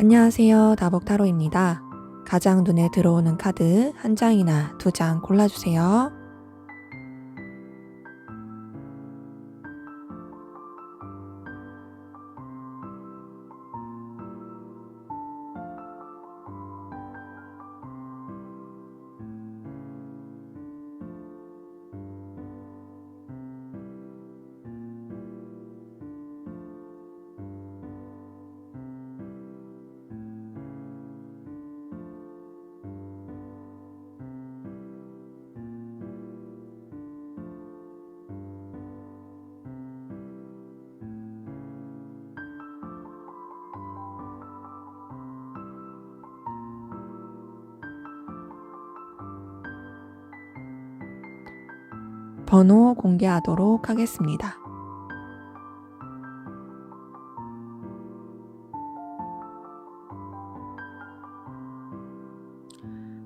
안녕하세요. 다복타로입니다. 가장 눈에 들어오는 카드 한 장이나 두 장 골라주세요. 번호 공개하도록 하겠습니다.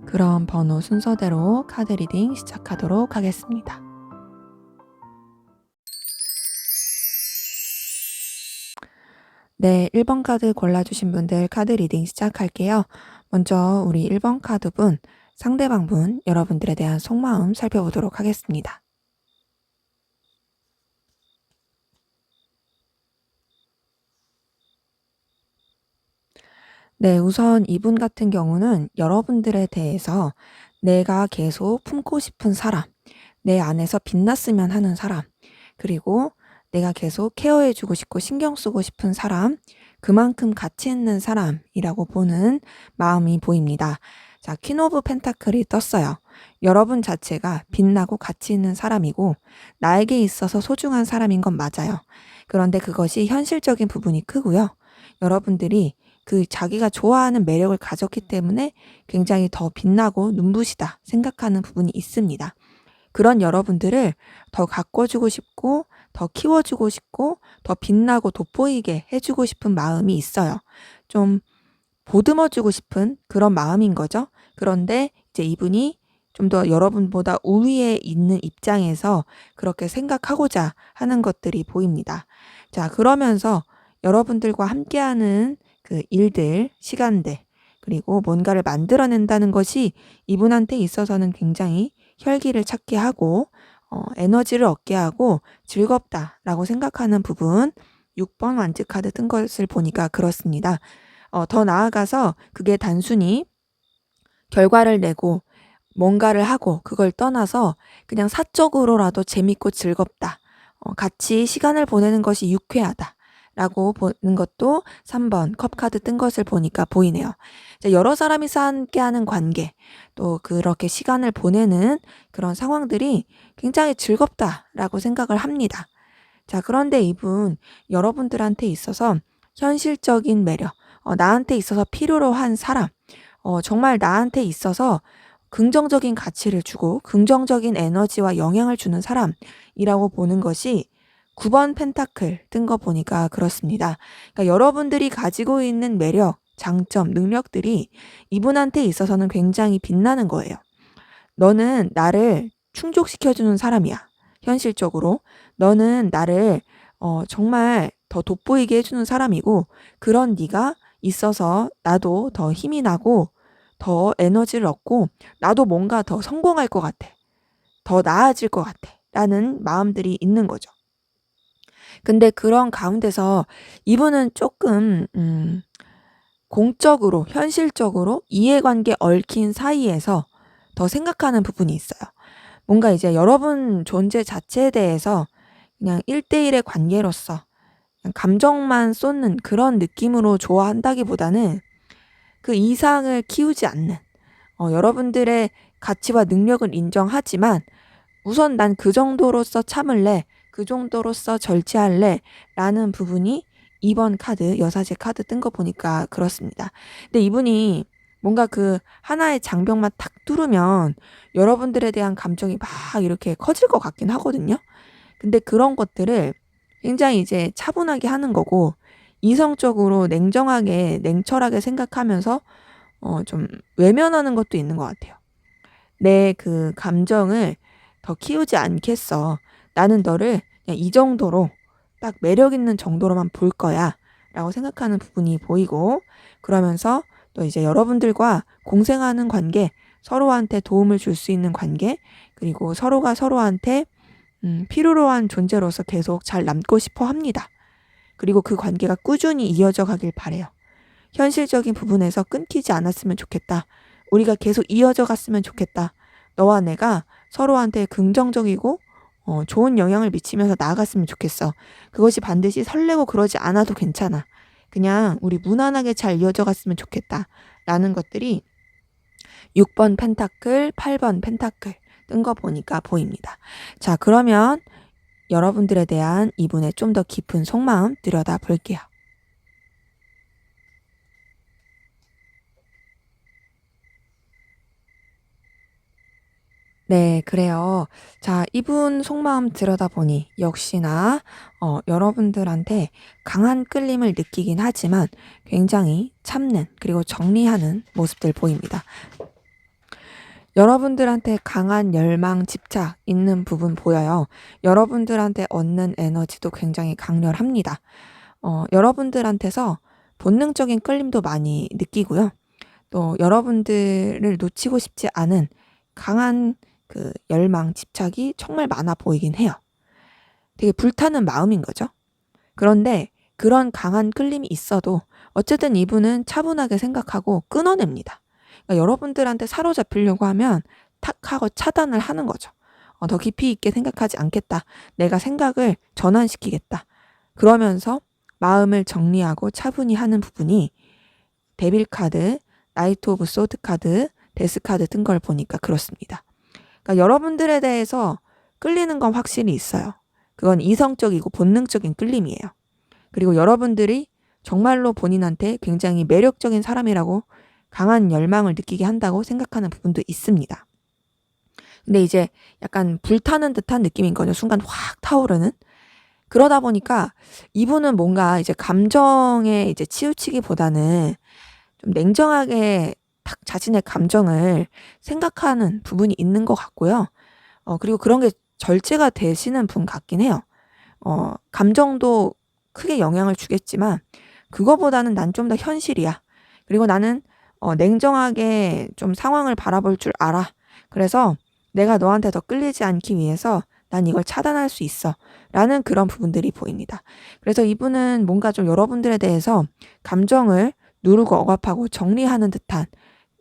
그럼 번호 순서대로 카드 리딩 시작하도록 하겠습니다. 네, 1번 카드 골라주신 분들 카드 리딩 시작할게요. 먼저 우리 1번 카드분, 상대방 분, 여러분들에 대한 속마음 살펴보도록 하겠습니다. 네, 우선 이분 같은 경우는 여러분들에 대해서 내가 계속 품고 싶은 사람, 내 안에서 빛났으면 하는 사람, 그리고 내가 계속 케어해주고 싶고 신경 쓰고 싶은 사람, 그만큼 가치 있는 사람이라고 보는 마음이 보입니다. 자, 퀸 오브 펜타클이 떴어요. 여러분 자체가 빛나고 가치 있는 사람이고 나에게 있어서 소중한 사람인 건 맞아요. 그런데 그것이 현실적인 부분이 크고요. 여러분들이 그 자기가 좋아하는 매력을 가졌기 때문에 굉장히 더 빛나고 눈부시다 생각하는 부분이 있습니다. 그런 여러분들을 더 가꿔주고 싶고 더 키워주고 싶고 더 빛나고 돋보이게 해주고 싶은 마음이 있어요. 좀 보듬어주고 싶은 그런 마음인 거죠. 그런데 이제 이분이 좀 더 여러분보다 우위에 있는 입장에서 그렇게 생각하고자 하는 것들이 보입니다. 자, 그러면서 여러분들과 함께하는 그 일들, 시간들, 그리고 뭔가를 만들어낸다는 것이 이분한테 있어서는 굉장히 혈기를 찾게 하고 에너지를 얻게 하고 즐겁다라고 생각하는 부분 6번 완즈 카드 뜬 것을 보니까 그렇습니다. 더 나아가서 그게 단순히 결과를 내고 뭔가를 하고 그걸 떠나서 그냥 사적으로라도 재밌고 즐겁다. 같이 시간을 보내는 것이 유쾌하다. 라고 보는 것도 3번 컵카드 뜬 것을 보니까 보이네요. 여러 사람이 함께하는 관계, 또 그렇게 시간을 보내는 그런 상황들이 굉장히 즐겁다라고 생각을 합니다. 자, 그런데 이분 여러분들한테 있어서 현실적인 매력, 나한테 있어서 필요로 한 사람, 정말 나한테 있어서 긍정적인 가치를 주고 긍정적인 에너지와 영향을 주는 사람이라고 보는 것이 9번 펜타클 뜬 거 보니까 그렇습니다. 그러니까 여러분들이 가지고 있는 매력, 장점, 능력들이 이분한테 있어서는 굉장히 빛나는 거예요. 너는 나를 충족시켜주는 사람이야. 현실적으로. 너는 나를 정말 더 돋보이게 해주는 사람이고 그런 네가 있어서 나도 더 힘이 나고 더 에너지를 얻고 나도 뭔가 더 성공할 것 같아. 더 나아질 것 같아. 라는 마음들이 있는 거죠. 근데 그런 가운데서 이분은 조금 공적으로 현실적으로 이해관계 얽힌 사이에서 더 생각하는 부분이 있어요. 뭔가 이제 여러분 존재 자체에 대해서 그냥 1대1의 관계로서 그냥 감정만 쏟는 그런 느낌으로 좋아한다기보다는 그 이상을 키우지 않는 여러분들의 가치와 능력을 인정하지만 우선 난 그 정도로서 참을래, 그 정도로서 절제할래 라는 부분이 2번 카드, 여사제 카드 뜬 거 보니까 그렇습니다. 근데 이분이 뭔가 그 하나의 장벽만 탁 뚫으면 여러분들에 대한 감정이 막 이렇게 커질 것 같긴 하거든요. 근데 그런 것들을 굉장히 이제 차분하게 하는 거고 이성적으로 냉정하게, 냉철하게 생각하면서 좀 외면하는 것도 있는 것 같아요. 내 그 감정을 더 키우지 않겠어. 나는 너를 그냥 이 정도로 딱 매력 있는 정도로만 볼 거야. 라고 생각하는 부분이 보이고, 그러면서 또 이제 여러분들과 공생하는 관계, 서로한테 도움을 줄 수 있는 관계, 그리고 서로가 서로한테 필요로 한 존재로서 계속 잘 남고 싶어 합니다. 그리고 그 관계가 꾸준히 이어져 가길 바래요. 현실적인 부분에서 끊기지 않았으면 좋겠다. 우리가 계속 이어져 갔으면 좋겠다. 너와 내가 서로한테 긍정적이고 좋은 영향을 미치면서 나아갔으면 좋겠어. 그것이 반드시 설레고 그러지 않아도 괜찮아. 그냥 우리 무난하게 잘 이어져 갔으면 좋겠다. 라는 것들이 6번 펜타클, 8번 펜타클 뜬 거 보니까 보입니다. 자, 그러면 여러분들에 대한 이분의 좀 더 깊은 속마음 들여다 볼게요. 네, 그래요. 자, 이분 속마음 들여다보니 역시나 여러분들한테 강한 끌림을 느끼긴 하지만 굉장히 참는 그리고 정리하는 모습들 보입니다. 여러분들한테 강한 열망, 집착 있는 부분 보여요. 여러분들한테 얻는 에너지도 굉장히 강렬합니다. 여러분들한테서 본능적인 끌림도 많이 느끼고요. 또 여러분들을 놓치고 싶지 않은 강한 그 열망, 집착이 정말 많아 보이긴 해요. 되게 불타는 마음인 거죠. 그런데 그런 강한 끌림이 있어도 어쨌든 이분은 차분하게 생각하고 끊어냅니다. 그러니까 여러분들한테 사로잡히려고 하면 탁 하고 차단을 하는 거죠. 더 깊이 있게 생각하지 않겠다. 내가 생각을 전환시키겠다. 그러면서 마음을 정리하고 차분히 하는 부분이 데빌 카드, 나이트 오브 소드 카드, 데스 카드 뜬 걸 보니까 그렇습니다. 그러니까 여러분들에 대해서 끌리는 건 확실히 있어요. 그건 이성적이고 본능적인 끌림이에요. 그리고 여러분들이 정말로 본인한테 굉장히 매력적인 사람이라고 강한 열망을 느끼게 한다고 생각하는 부분도 있습니다. 근데 이제 약간 불타는 듯한 느낌인 거죠. 순간 확 타오르는. 그러다 보니까 이분은 뭔가 이제 감정에 이제 치우치기보다는 좀 냉정하게 딱 자신의 감정을 생각하는 부분이 있는 것 같고요. 그리고 그런 게 절제가 되시는 분 같긴 해요. 감정도 크게 영향을 주겠지만 그거보다는 난 좀 더 현실이야. 그리고 나는 냉정하게 좀 상황을 바라볼 줄 알아. 그래서 내가 너한테 더 끌리지 않기 위해서 난 이걸 차단할 수 있어. 라는 그런 부분들이 보입니다. 그래서 이분은 뭔가 좀 여러분들에 대해서 감정을 누르고 억압하고 정리하는 듯한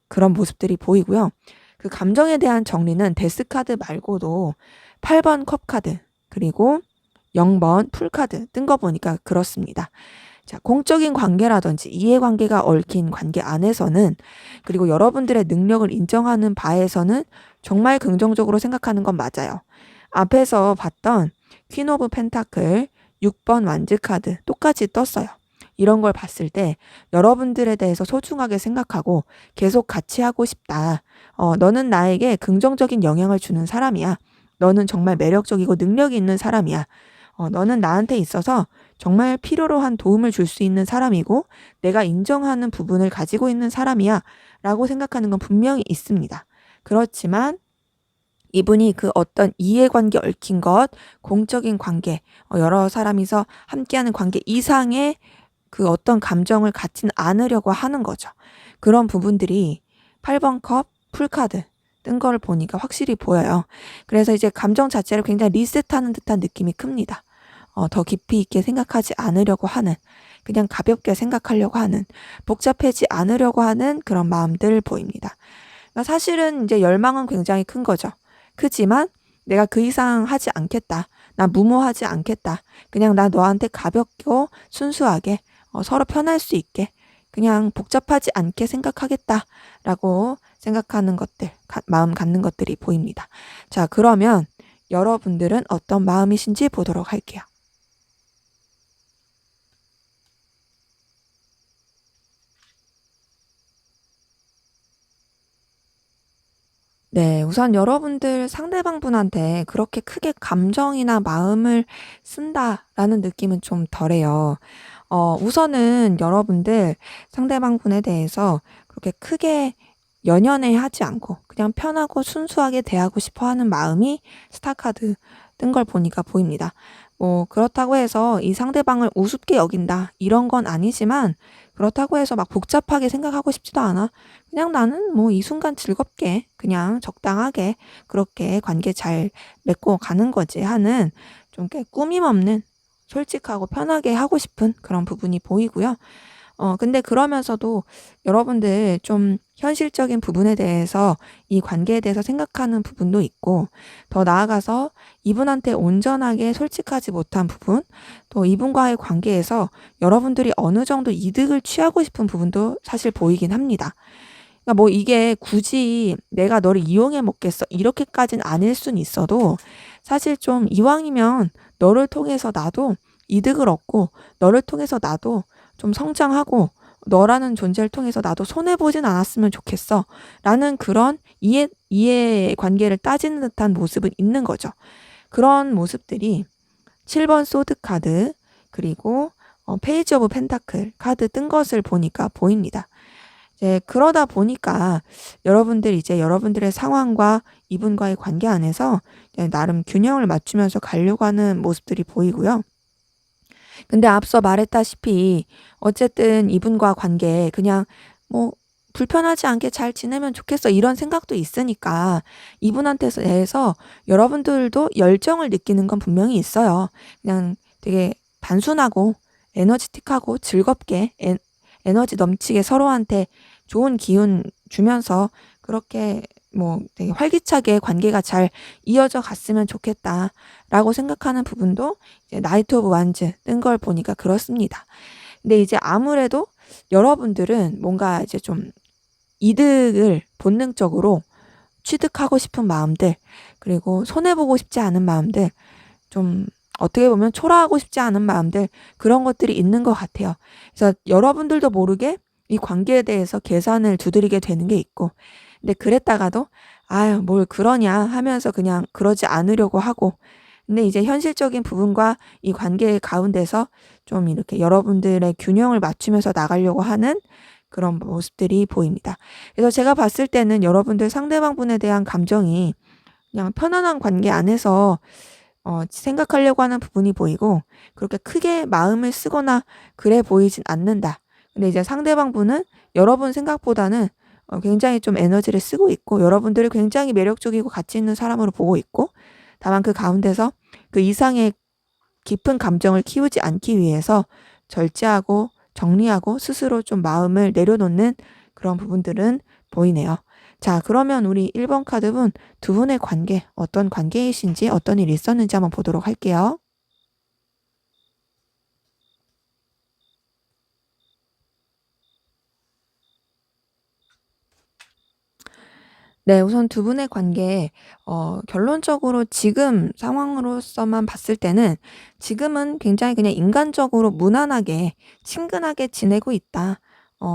그런 모습들이 보이고요. 그 감정에 대한 정리는 데스카드 말고도 8번 컵카드 그리고 0번 풀카드 뜬 거 보니까 그렇습니다. 자, 공적인 관계라든지 이해관계가 얽힌 관계 안에서는 그리고 여러분들의 능력을 인정하는 바에서는 정말 긍정적으로 생각하는 건 맞아요. 앞에서 봤던 퀸 오브 펜타클 6번 완즈 카드 똑같이 떴어요. 이런 걸 봤을 때 여러분들에 대해서 소중하게 생각하고 계속 같이 하고 싶다. 너는 나에게 긍정적인 영향을 주는 사람이야. 너는 정말 매력적이고 능력이 있는 사람이야. 너는 나한테 있어서 정말 필요로 한 도움을 줄 수 있는 사람이고 내가 인정하는 부분을 가지고 있는 사람이야 라고 생각하는 건 분명히 있습니다. 그렇지만 이분이 그 어떤 이해관계 얽힌 것, 공적인 관계, 여러 사람이서 함께하는 관계 이상의 그 어떤 감정을 갖지는 않으려고 하는 거죠. 그런 부분들이 8번 컵, 풀카드 뜬 걸 보니까 확실히 보여요. 그래서 이제 감정 자체를 굉장히 리셋하는 듯한 느낌이 큽니다. 더 깊이 있게 생각하지 않으려고 하는, 그냥 가볍게 생각하려고 하는, 복잡해지 않으려고 하는 그런 마음들 보입니다. 그러니까 사실은 이제 열망은 굉장히 큰 거죠. 크지만 내가 그 이상 하지 않겠다. 나 무모하지 않겠다. 그냥 나 너한테 가볍고 순수하게 서로 편할 수 있게 그냥 복잡하지 않게 생각하겠다라고 생각하는 것들, 마음 갖는 것들이 보입니다. 자, 그러면 여러분들은 어떤 마음이신지 보도록 할게요. 네, 우선 여러분들 상대방 분한테 그렇게 크게 감정이나 마음을 쓴다라는 느낌은 좀 덜해요. 우선은 여러분들 상대방 분에 대해서 그렇게 크게 연연해 하지 않고 그냥 편하고 순수하게 대하고 싶어 하는 마음이 스타카드 뜬 걸 보니까 보입니다. 뭐 그렇다고 해서 이 상대방을 우습게 여긴다 이런 건 아니지만 그렇다고 해서 막 복잡하게 생각하고 싶지도 않아. 그냥 나는 뭐 이 순간 즐겁게 그냥 적당하게 그렇게 관계 잘 맺고 가는 거지 하는 좀 이렇게 꾸밈 없는 솔직하고 편하게 하고 싶은 그런 부분이 보이고요. 근데 그러면서도 여러분들 좀 현실적인 부분에 대해서 이 관계에 대해서 생각하는 부분도 있고, 더 나아가서 이분한테 온전하게 솔직하지 못한 부분, 또 이분과의 관계에서 여러분들이 어느 정도 이득을 취하고 싶은 부분도 사실 보이긴 합니다. 그러니까 뭐 이게 굳이 내가 너를 이용해 먹겠어 이렇게까지는 아닐 순 있어도 사실 좀 이왕이면 너를 통해서 나도 이득을 얻고 너를 통해서 나도 좀 성장하고 너라는 존재를 통해서 나도 손해보진 않았으면 좋겠어 라는 그런 이해 관계를 따지는 듯한 모습은 있는 거죠. 그런 모습들이 7번 소드 카드 그리고 페이지 오브 펜타클 카드 뜬 것을 보니까 보입니다. 이제 그러다 보니까 여러분들 이제 여러분들의 상황과 이분과의 관계 안에서 나름 균형을 맞추면서 가려고 하는 모습들이 보이고요. 근데 앞서 말했다시피 어쨌든 이분과 관계 그냥 뭐 불편하지 않게 잘 지내면 좋겠어 이런 생각도 있으니까 이분한테 대해서 여러분들도 열정을 느끼는 건 분명히 있어요. 그냥 되게 단순하고 에너지틱하고 즐겁게 에너지 넘치게 서로한테 좋은 기운 주면서 그렇게 뭐 되게 활기차게 관계가 잘 이어져 갔으면 좋겠다라고 생각하는 부분도 이제 나이트 오브 완즈 뜬 걸 보니까 그렇습니다. 근데 이제 아무래도 여러분들은 뭔가 이제 좀 이득을 본능적으로 취득하고 싶은 마음들, 그리고 손해보고 싶지 않은 마음들, 좀 어떻게 보면 초라하고 싶지 않은 마음들, 그런 것들이 있는 것 같아요. 그래서 여러분들도 모르게 이 관계에 대해서 계산을 두드리게 되는 게 있고, 근데 그랬다가도 아유 뭘 그러냐 하면서 그냥 그러지 않으려고 하고, 근데 이제 현실적인 부분과 이 관계 가운데서 좀 이렇게 여러분들의 균형을 맞추면서 나가려고 하는 그런 모습들이 보입니다. 그래서 제가 봤을 때는 여러분들 상대방분에 대한 감정이 그냥 편안한 관계 안에서 생각하려고 하는 부분이 보이고 그렇게 크게 마음을 쓰거나 그래 보이진 않는다. 근데 이제 상대방분은 여러분 생각보다는 굉장히 좀 에너지를 쓰고 있고 여러분들을 굉장히 매력적이고 가치 있는 사람으로 보고 있고, 다만 그 가운데서 그 이상의 깊은 감정을 키우지 않기 위해서 절제하고 정리하고 스스로 좀 마음을 내려놓는 그런 부분들은 보이네요. 자, 그러면 우리 1번 카드분 두 분의 관계, 어떤 관계이신지 어떤 일이 있었는지 한번 보도록 할게요. 네, 우선 두 분의 관계, 결론적으로 지금 상황으로서만 봤을 때는 지금은 굉장히 그냥 인간적으로 무난하게 친근하게 지내고 있다.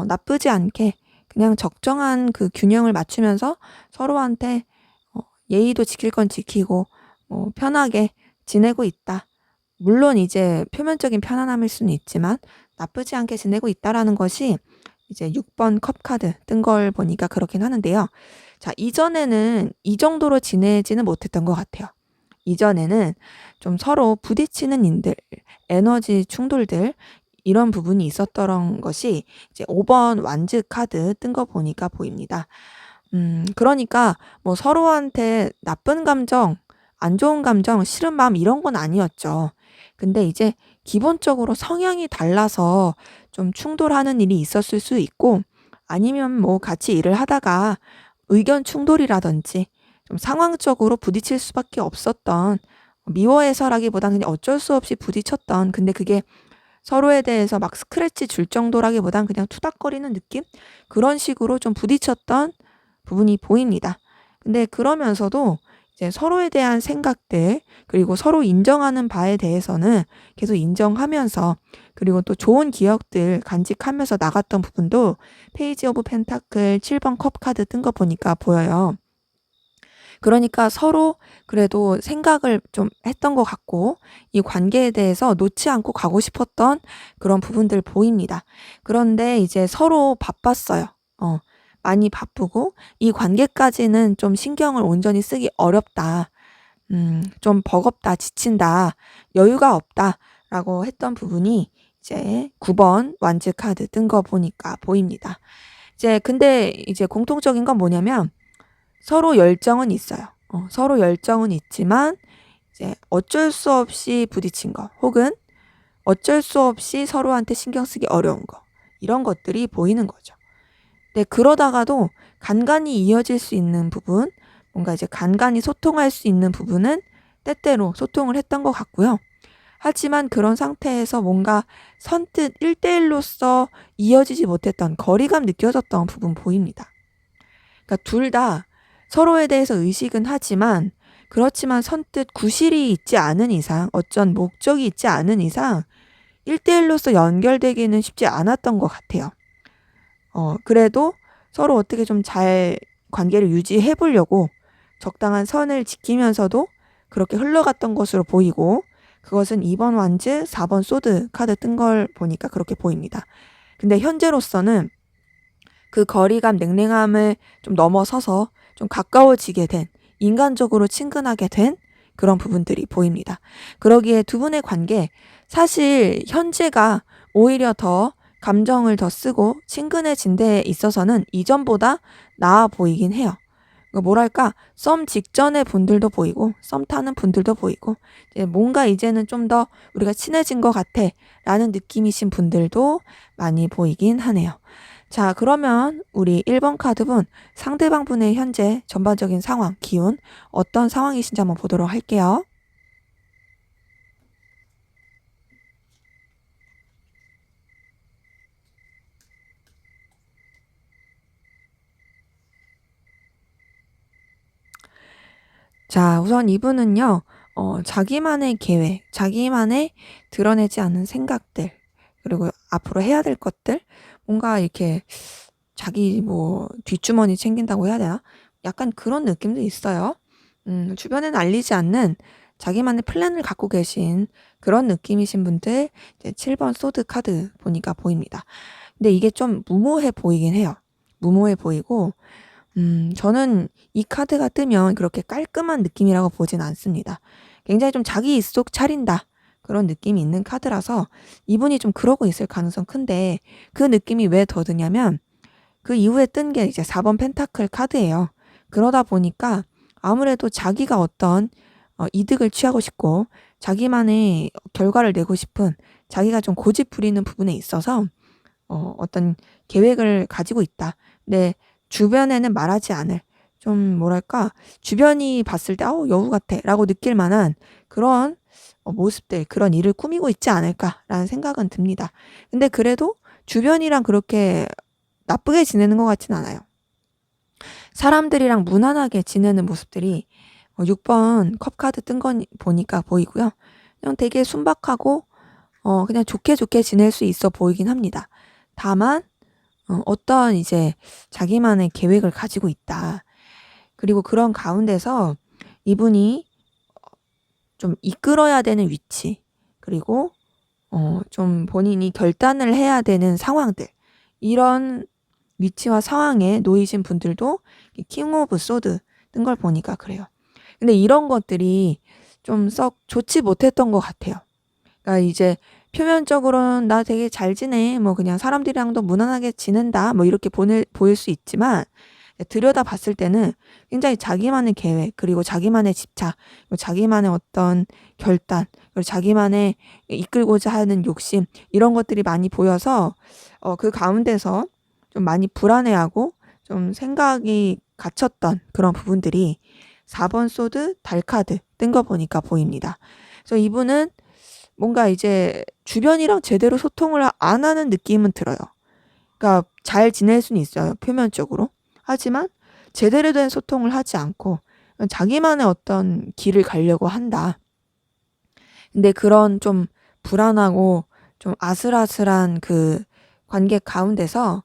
나쁘지 않게 그냥 적정한 그 균형을 맞추면서 서로한테 어, 예의도 지킬 건 지키고 편하게 지내고 있다. 물론 이제 표면적인 편안함일 수는 있지만 나쁘지 않게 지내고 있다라는 것이 이제 6번 컵 카드 뜬 걸 보니까 그렇긴 하는데요. 자, 이전에는 이 정도로 지내지는 못했던 것 같아요. 이전에는 좀 서로 부딪히는 일들, 에너지 충돌들, 이런 부분이 있었던 것이 이제 5번 완즈 카드 뜬 거 보니까 보입니다. 그러니까 뭐 서로한테 나쁜 감정, 안 좋은 감정, 싫은 마음 이런 건 아니었죠. 근데 이제 기본적으로 성향이 달라서 좀 충돌하는 일이 있었을 수 있고, 아니면 뭐 같이 일을 하다가 의견 충돌이라든지 좀 상황적으로 부딪힐 수밖에 없었던, 미워해서라기보다는 그냥 어쩔 수 없이 부딪혔던, 근데 그게 서로에 대해서 막 스크래치 줄 정도라기보단 그냥 투닥거리는 느낌? 그런 식으로 좀 부딪혔던 부분이 보입니다. 근데 그러면서도 이제 서로에 대한 생각들, 그리고 서로 인정하는 바에 대해서는 계속 인정하면서, 그리고 또 좋은 기억들 간직하면서 나갔던 부분도 페이지 오브 펜타클 7번 컵 카드 뜬 거 보니까 보여요. 그러니까 서로 그래도 생각을 좀 했던 것 같고 이 관계에 대해서 놓지 않고 가고 싶었던 그런 부분들 보입니다. 그런데 이제 서로 바빴어요. 많이 바쁘고 이 관계까지는 좀 신경을 온전히 쓰기 어렵다. 좀 버겁다, 지친다, 여유가 없다라고 했던 부분이 이제 9번 완즈 카드 뜬 거 보니까 보입니다. 근데 이제 공통적인 건 뭐냐면 서로 열정은 있어요. 서로 열정은 있지만 이제 어쩔 수 없이 부딪힌 거, 혹은 어쩔 수 없이 서로한테 신경 쓰기 어려운 거, 이런 것들이 보이는 거죠. 근데 그러다가도 간간히 이어질 수 있는 부분, 뭔가 이제 간간히 소통할 수 있는 부분은 때때로 소통을 했던 것 같고요. 하지만 그런 상태에서 뭔가 선뜻 1대1로서 이어지지 못했던 거리감 느껴졌던 부분 보입니다. 그러니까 둘 다 서로에 대해서 의식은 하지만, 그렇지만 선뜻 구실이 있지 않은 이상, 어쩐 목적이 있지 않은 이상 1대1로서 연결되기는 쉽지 않았던 것 같아요. 그래도 서로 어떻게 좀 잘 관계를 유지해 보려고 적당한 선을 지키면서도 그렇게 흘러갔던 것으로 보이고, 그것은 2번 완즈, 4번 소드 카드 뜬 걸 보니까 그렇게 보입니다. 근데 현재로서는 그 거리감, 냉랭함을 좀 넘어서서 좀 가까워지게 된, 인간적으로 친근하게 된 그런 부분들이 보입니다. 그러기에 두 분의 관계, 사실 현재가 오히려 더 감정을 더 쓰고 친근해진 데 있어서는 이전보다 나아 보이긴 해요. 뭐랄까, 썸 직전의 분들도 보이고 썸 타는 분들도 보이고, 뭔가 이제는 좀 더 우리가 친해진 것 같아 라는 느낌이신 분들도 많이 보이긴 하네요. 자, 그러면 우리 1번 카드분, 상대방 분의 현재 전반적인 상황, 기운 어떤 상황이신지 한번 보도록 할게요. 자, 우선 이분은요, 자기만의 계획, 자기만의 드러내지 않은 생각들, 그리고 앞으로 해야 될 것들, 뭔가 이렇게 자기 뭐 뒷주머니 챙긴다고 해야 되나? 약간 그런 느낌도 있어요. 주변에는 알리지 않는 자기만의 플랜을 갖고 계신 그런 느낌이신 분들, 이제 7번 소드 카드 보니까 보입니다. 근데 이게 좀 무모해 보이긴 해요. 무모해 보이고, 저는 이 카드가 뜨면 그렇게 깔끔한 느낌이라고 보진 않습니다. 굉장히 좀 자기 입속 차린다, 그런 느낌이 있는 카드라서 이분이 좀 그러고 있을 가능성 큰데, 그 느낌이 왜 더 드냐면 그 이후에 뜬 게 이제 4번 펜타클 카드예요. 그러다 보니까 아무래도 자기가 어떤 이득을 취하고 싶고 자기만의 결과를 내고 싶은, 자기가 좀 고집 부리는 부분에 있어서 어떤 계획을 가지고 있다. 근데 주변에는 말하지 않을, 좀 뭐랄까, 주변이 봤을 때 여우 같아 라고 느낄 만한 그런 모습들, 그런 일을 꾸미고 있지 않을까라는 생각은 듭니다. 근데 그래도 주변이랑 그렇게 나쁘게 지내는 것 같진 않아요. 사람들이랑 무난하게 지내는 모습들이 6번 컵 카드 뜬 거 보니까 보이고요. 그냥 되게 순박하고 그냥 좋게 좋게 지낼 수 있어 보이긴 합니다. 다만 어떤 이제 자기만의 계획을 가지고 있다. 그리고 그런 가운데서 이분이 좀 이끌어야 되는 위치, 그리고 좀 본인이 결단을 해야 되는 상황들, 이런 위치와 상황에 놓이신 분들도 킹 오브 소드 뜬 걸 보니까 그래요. 근데 이런 것들이 좀 썩 좋지 못했던 것 같아요. 그러니까 이제 표면적으로는 나 되게 잘 지내, 뭐 그냥 사람들이랑도 무난하게 지낸다, 뭐 이렇게 보일 수 있지만, 들여다 봤을 때는 굉장히 자기만의 계획, 그리고 자기만의 집착, 그리고 자기만의 어떤 결단, 그리고 자기만의 이끌고자 하는 욕심, 이런 것들이 많이 보여서 그 가운데서 좀 많이 불안해하고 좀 생각이 갇혔던 그런 부분들이 4번 소드 달카드 뜬 거 보니까 보입니다. 그래서 이분은 뭔가 이제 주변이랑 제대로 소통을 안 하는 느낌은 들어요. 그러니까 잘 지낼 수는 있어요, 표면적으로. 하지만 제대로 된 소통을 하지 않고 자기만의 어떤 길을 가려고 한다. 근데 그런 좀 불안하고 좀 아슬아슬한 그 관계 가운데서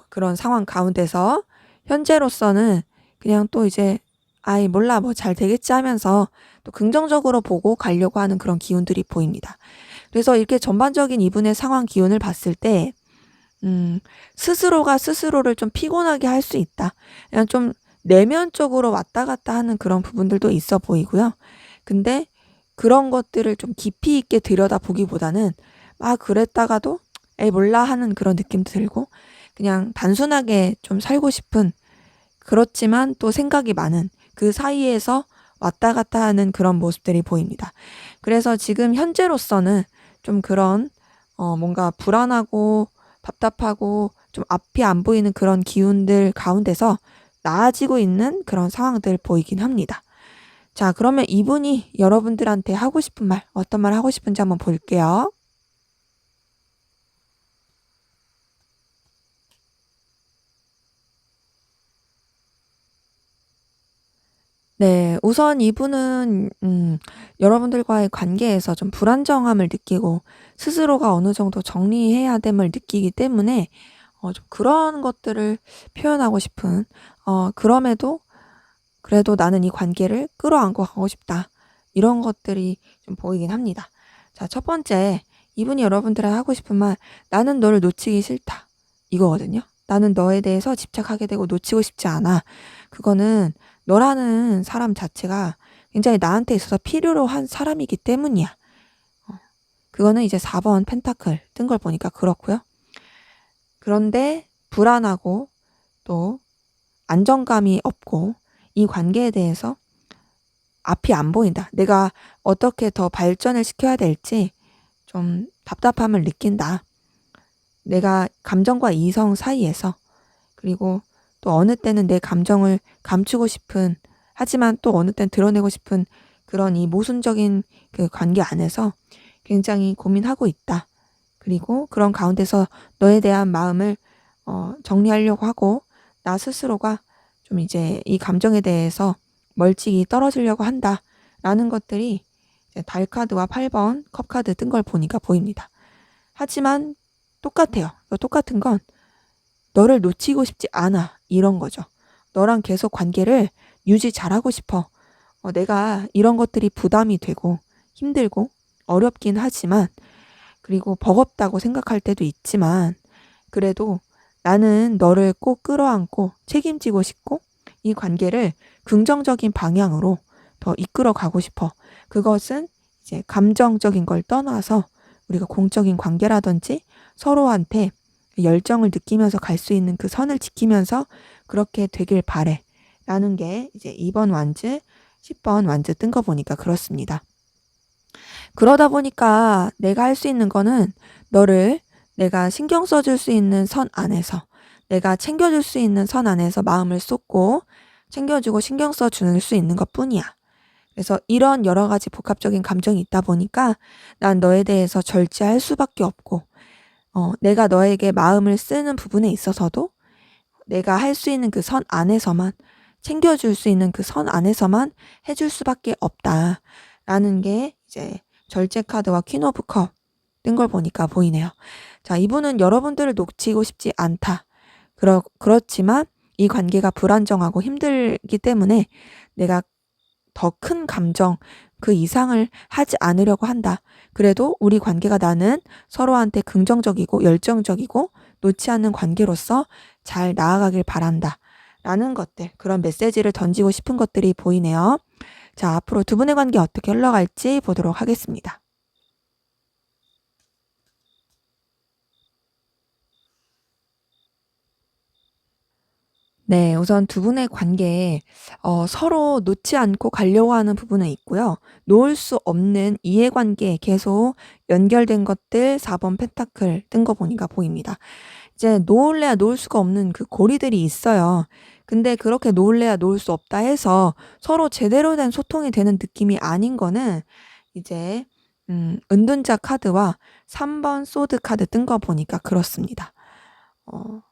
그런 상황 가운데서 현재로서는 그냥 또 이제 아이 몰라 뭐 잘 되겠지 하면서 또 긍정적으로 보고 가려고 하는 그런 기운들이 보입니다. 그래서 이렇게 전반적인 이분의 상황 기운을 봤을 때 스스로가 스스로를 좀 피곤하게 할 수 있다. 그냥 좀 내면적으로 왔다 갔다 하는 그런 부분들도 있어 보이고요. 근데 그런 것들을 좀 깊이 있게 들여다보기보다는 막 그랬다가도 에이 몰라 하는 그런 느낌도 들고 그냥 단순하게 좀 살고 싶은 그렇지만 또 생각이 많은 그 사이에서 왔다 갔다 하는 그런 모습들이 보입니다. 그래서 지금 현재로서는 좀 그런 뭔가 불안하고 답답하고 좀 앞이 안 보이는 그런 기운들 가운데서 나아지고 있는 그런 상황들 보이긴 합니다. 자, 그러면 이분이 여러분들한테 하고 싶은 말, 어떤 말 하고 싶은지 한번 볼게요. 네. 우선 이분은 여러분들과의 관계에서 좀 불안정함을 느끼고 스스로가 어느 정도 정리해야 됨을 느끼기 때문에 좀 그런 것들을 표현하고 싶은 그럼에도 그래도 '나는 이 관계를 끌어안고 가고 싶다.' 이런 것들이 좀 보이긴 합니다. 자, 첫 번째 이분이 여러분들한테 하고 싶은 말 "나는 너를 놓치기 싫다." 이거거든요. "나는 너에 대해서 집착하게 되고 놓치고 싶지 않아." 그거는 너라는 사람 자체가 굉장히 나한테 있어서 필요로 한 사람이기 때문이야. 어 그거는 이제 4번 펜타클 뜬 걸 보니까 그렇고요. 그런데 불안하고 또 안정감이 없고 이 관계에 대해서 앞이 안 보인다. 내가 어떻게 더 발전을 시켜야 될지 좀 답답함을 느낀다. 내가 감정과 이성 사이에서 그리고 또 어느 때는 내 감정을 감추고 싶은 하지만 또 어느 때는 드러내고 싶은 그런 이 모순적인 그 관계 안에서 굉장히 고민하고 있다. 그리고 그런 가운데서 너에 대한 마음을 정리하려고 하고 나 스스로가 좀 이제 이 감정에 대해서 멀찍이 떨어지려고 한다라는 것들이 이제 달 카드와 8번 컵 카드 뜬 걸 보니까 보입니다. 하지만 똑같아요. 똑같은 건 너를 놓치고 싶지 않아 이런 거죠. 너랑 계속 관계를 유지 잘하고 싶어. 내가 이런 것들이 부담이 되고 힘들고 어렵긴 하지만 그리고 버겁다고 생각할 때도 있지만 그래도 나는 너를 꼭 끌어안고 책임지고 싶고 이 관계를 긍정적인 방향으로 더 이끌어 가고 싶어. 그것은 이제 감정적인 걸 떠나서 우리가 공적인 관계라든지 서로한테 열정을 느끼면서 갈 수 있는 그 선을 지키면서 그렇게 되길 바래. 라는 게 이제 2번 완즈, 10번 완즈 뜬 거 보니까 그렇습니다. 그러다 보니까 내가 할 수 있는 거는 너를 내가 신경 써줄 수 있는 선 안에서 내가 챙겨줄 수 있는 선 안에서 마음을 쏟고 챙겨주고 신경 써줄 수 있는 것 뿐이야. 그래서 이런 여러 가지 복합적인 감정이 있다 보니까 난 너에 대해서 절제할 수밖에 없고 내가 너에게 마음을 쓰는 부분에 있어서도 내가 할 수 있는 그 선 안에서만 챙겨줄 수 있는 그 선 안에서만 해줄 수밖에 없다라는 게 이제 절제 카드와 퀸 오브 컵 뜬 걸 보니까 보이네요. 자, 이분은 여러분들을 놓치고 싶지 않다. 그렇지만 이 관계가 불안정하고 힘들기 때문에 내가 더 큰 감정 그 이상을 하지 않으려고 한다. 그래도 우리 관계가 나는 서로한테 긍정적이고 열정적이고 놓지 않는 관계로서 잘 나아가길 바란다. 라는 것들, 그런 메시지를 던지고 싶은 것들이 보이네요. 자, 앞으로 두 분의 관계 어떻게 흘러갈지 보도록 하겠습니다. 네. 우선 두 분의 관계에 서로 놓지 않고 가려고 하는 부분은 있고요. 놓을 수 없는 이해관계에 계속 연결된 것들 4번 펜타클 뜬 거 보니까 보입니다. 이제 놓을래야 놓을 수가 없는 그 고리들이 있어요. 근데 그렇게 놓을래야 놓을 수 없다 해서 서로 제대로 된 소통이 되는 느낌이 아닌 거는 이제 은둔자 카드와 3번 소드 카드 뜬 거 보니까 그렇습니다. 어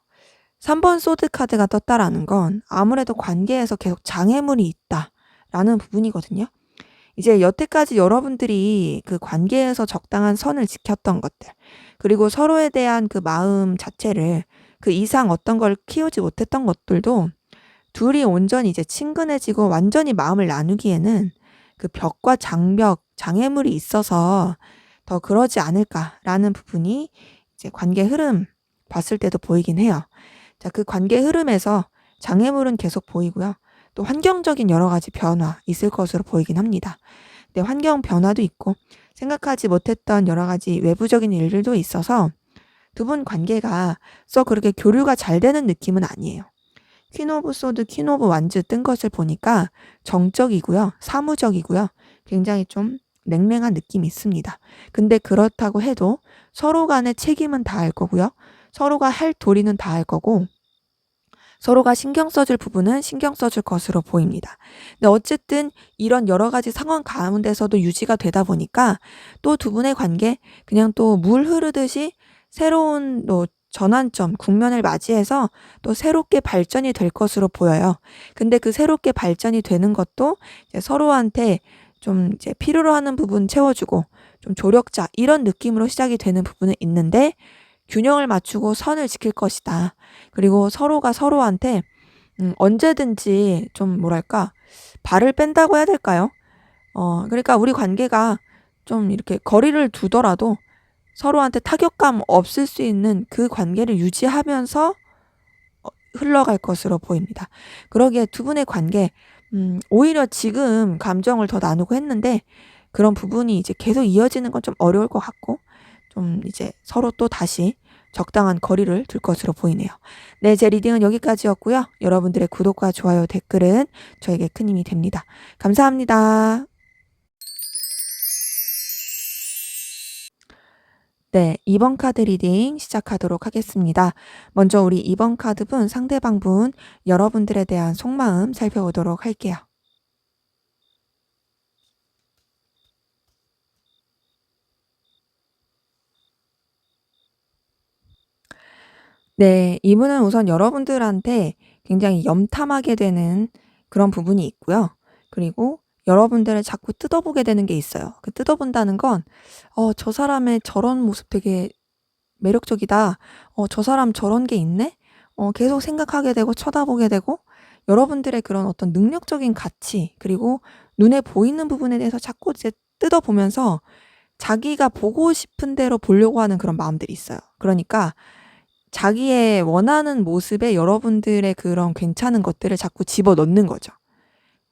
3번 소드 카드가 떴다라는 건 아무래도 관계에서 계속 장애물이 있다라는 부분이거든요. 이제 여태까지 여러분들이 그 관계에서 적당한 선을 지켰던 것들, 그리고 서로에 대한 그 마음 자체를 그 이상 어떤 걸 키우지 못했던 것들도 둘이 온전히 이제 친근해지고 완전히 마음을 나누기에는 그 벽과 장벽, 장애물이 있어서 더 그러지 않을까라는 부분이 이제 관계 흐름 봤을 때도 보이긴 해요. 자, 그 관계 흐름에서 장애물은 계속 보이고요. 또 환경적인 여러 가지 변화 있을 것으로 보이긴 합니다. 근데 환경 변화도 있고 생각하지 못했던 여러 가지 외부적인 일들도 있어서 두 분 관계가 썩 그렇게 교류가 잘 되는 느낌은 아니에요. 퀸 오브 소드, 퀸 오브 완즈 뜬 것을 보니까 정적이고요. 사무적이고요. 굉장히 좀 냉랭한 느낌이 있습니다. 근데 그렇다고 해도 서로 간의 책임은 다할 거고요. 서로가 할 도리는 다할 거고 서로가 신경 써줄 부분은 신경 써줄 것으로 보입니다. 근데 어쨌든 이런 여러 가지 상황 가운데서도 유지가 되다 보니까 또 두 분의 관계 그냥 또 물 흐르듯이 새로운 또 전환점, 국면을 맞이해서 또 새롭게 발전이 될 것으로 보여요. 근데 그 새롭게 발전이 되는 것도 이제 서로한테 좀 이제 필요로 하는 부분 채워주고 좀 조력자 이런 느낌으로 시작이 되는 부분은 있는데 균형을 맞추고 선을 지킬 것이다. 그리고 서로가 서로한테 언제든지 좀 뭐랄까 발을 뺀다고 해야 될까요? 그러니까 우리 관계가 좀 이렇게 거리를 두더라도 서로한테 타격감 없을 수 있는 그 관계를 유지하면서 흘러갈 것으로 보입니다. 그러기에 두 분의 관계 오히려 지금 감정을 더 나누고 했는데 그런 부분이 이제 계속 이어지는 건 좀 어려울 것 같고 좀 이제 서로 또 다시 적당한 거리를 둘 것으로 보이네요. 네, 제 리딩은 여기까지였고요. 여러분들의 구독과 좋아요, 댓글은 저에게 큰 힘이 됩니다. 감사합니다. 네, 2번 카드 리딩 시작하도록 하겠습니다. 먼저 우리 2번 카드분, 상대방분, 여러분들에 대한 속마음 살펴보도록 할게요. 네, 이분은 우선 여러분들한테 굉장히 염탐하게 되는 그런 부분이 있고요. 그리고 여러분들을 자꾸 뜯어보게 되는 게 있어요. 그 뜯어본다는 건, 저 사람의 저런 모습 되게 매력적이다. 저 사람 저런 게 있네? 계속 생각하게 되고 쳐다보게 되고, 여러분들의 그런 어떤 능력적인 가치, 그리고 눈에 보이는 부분에 대해서 자꾸 이제 뜯어보면서 자기가 보고 싶은 대로 보려고 하는 그런 마음들이 있어요. 그러니까 자기의 원하는 모습에 여러분들의 그런 괜찮은 것들을 자꾸 집어넣는 거죠.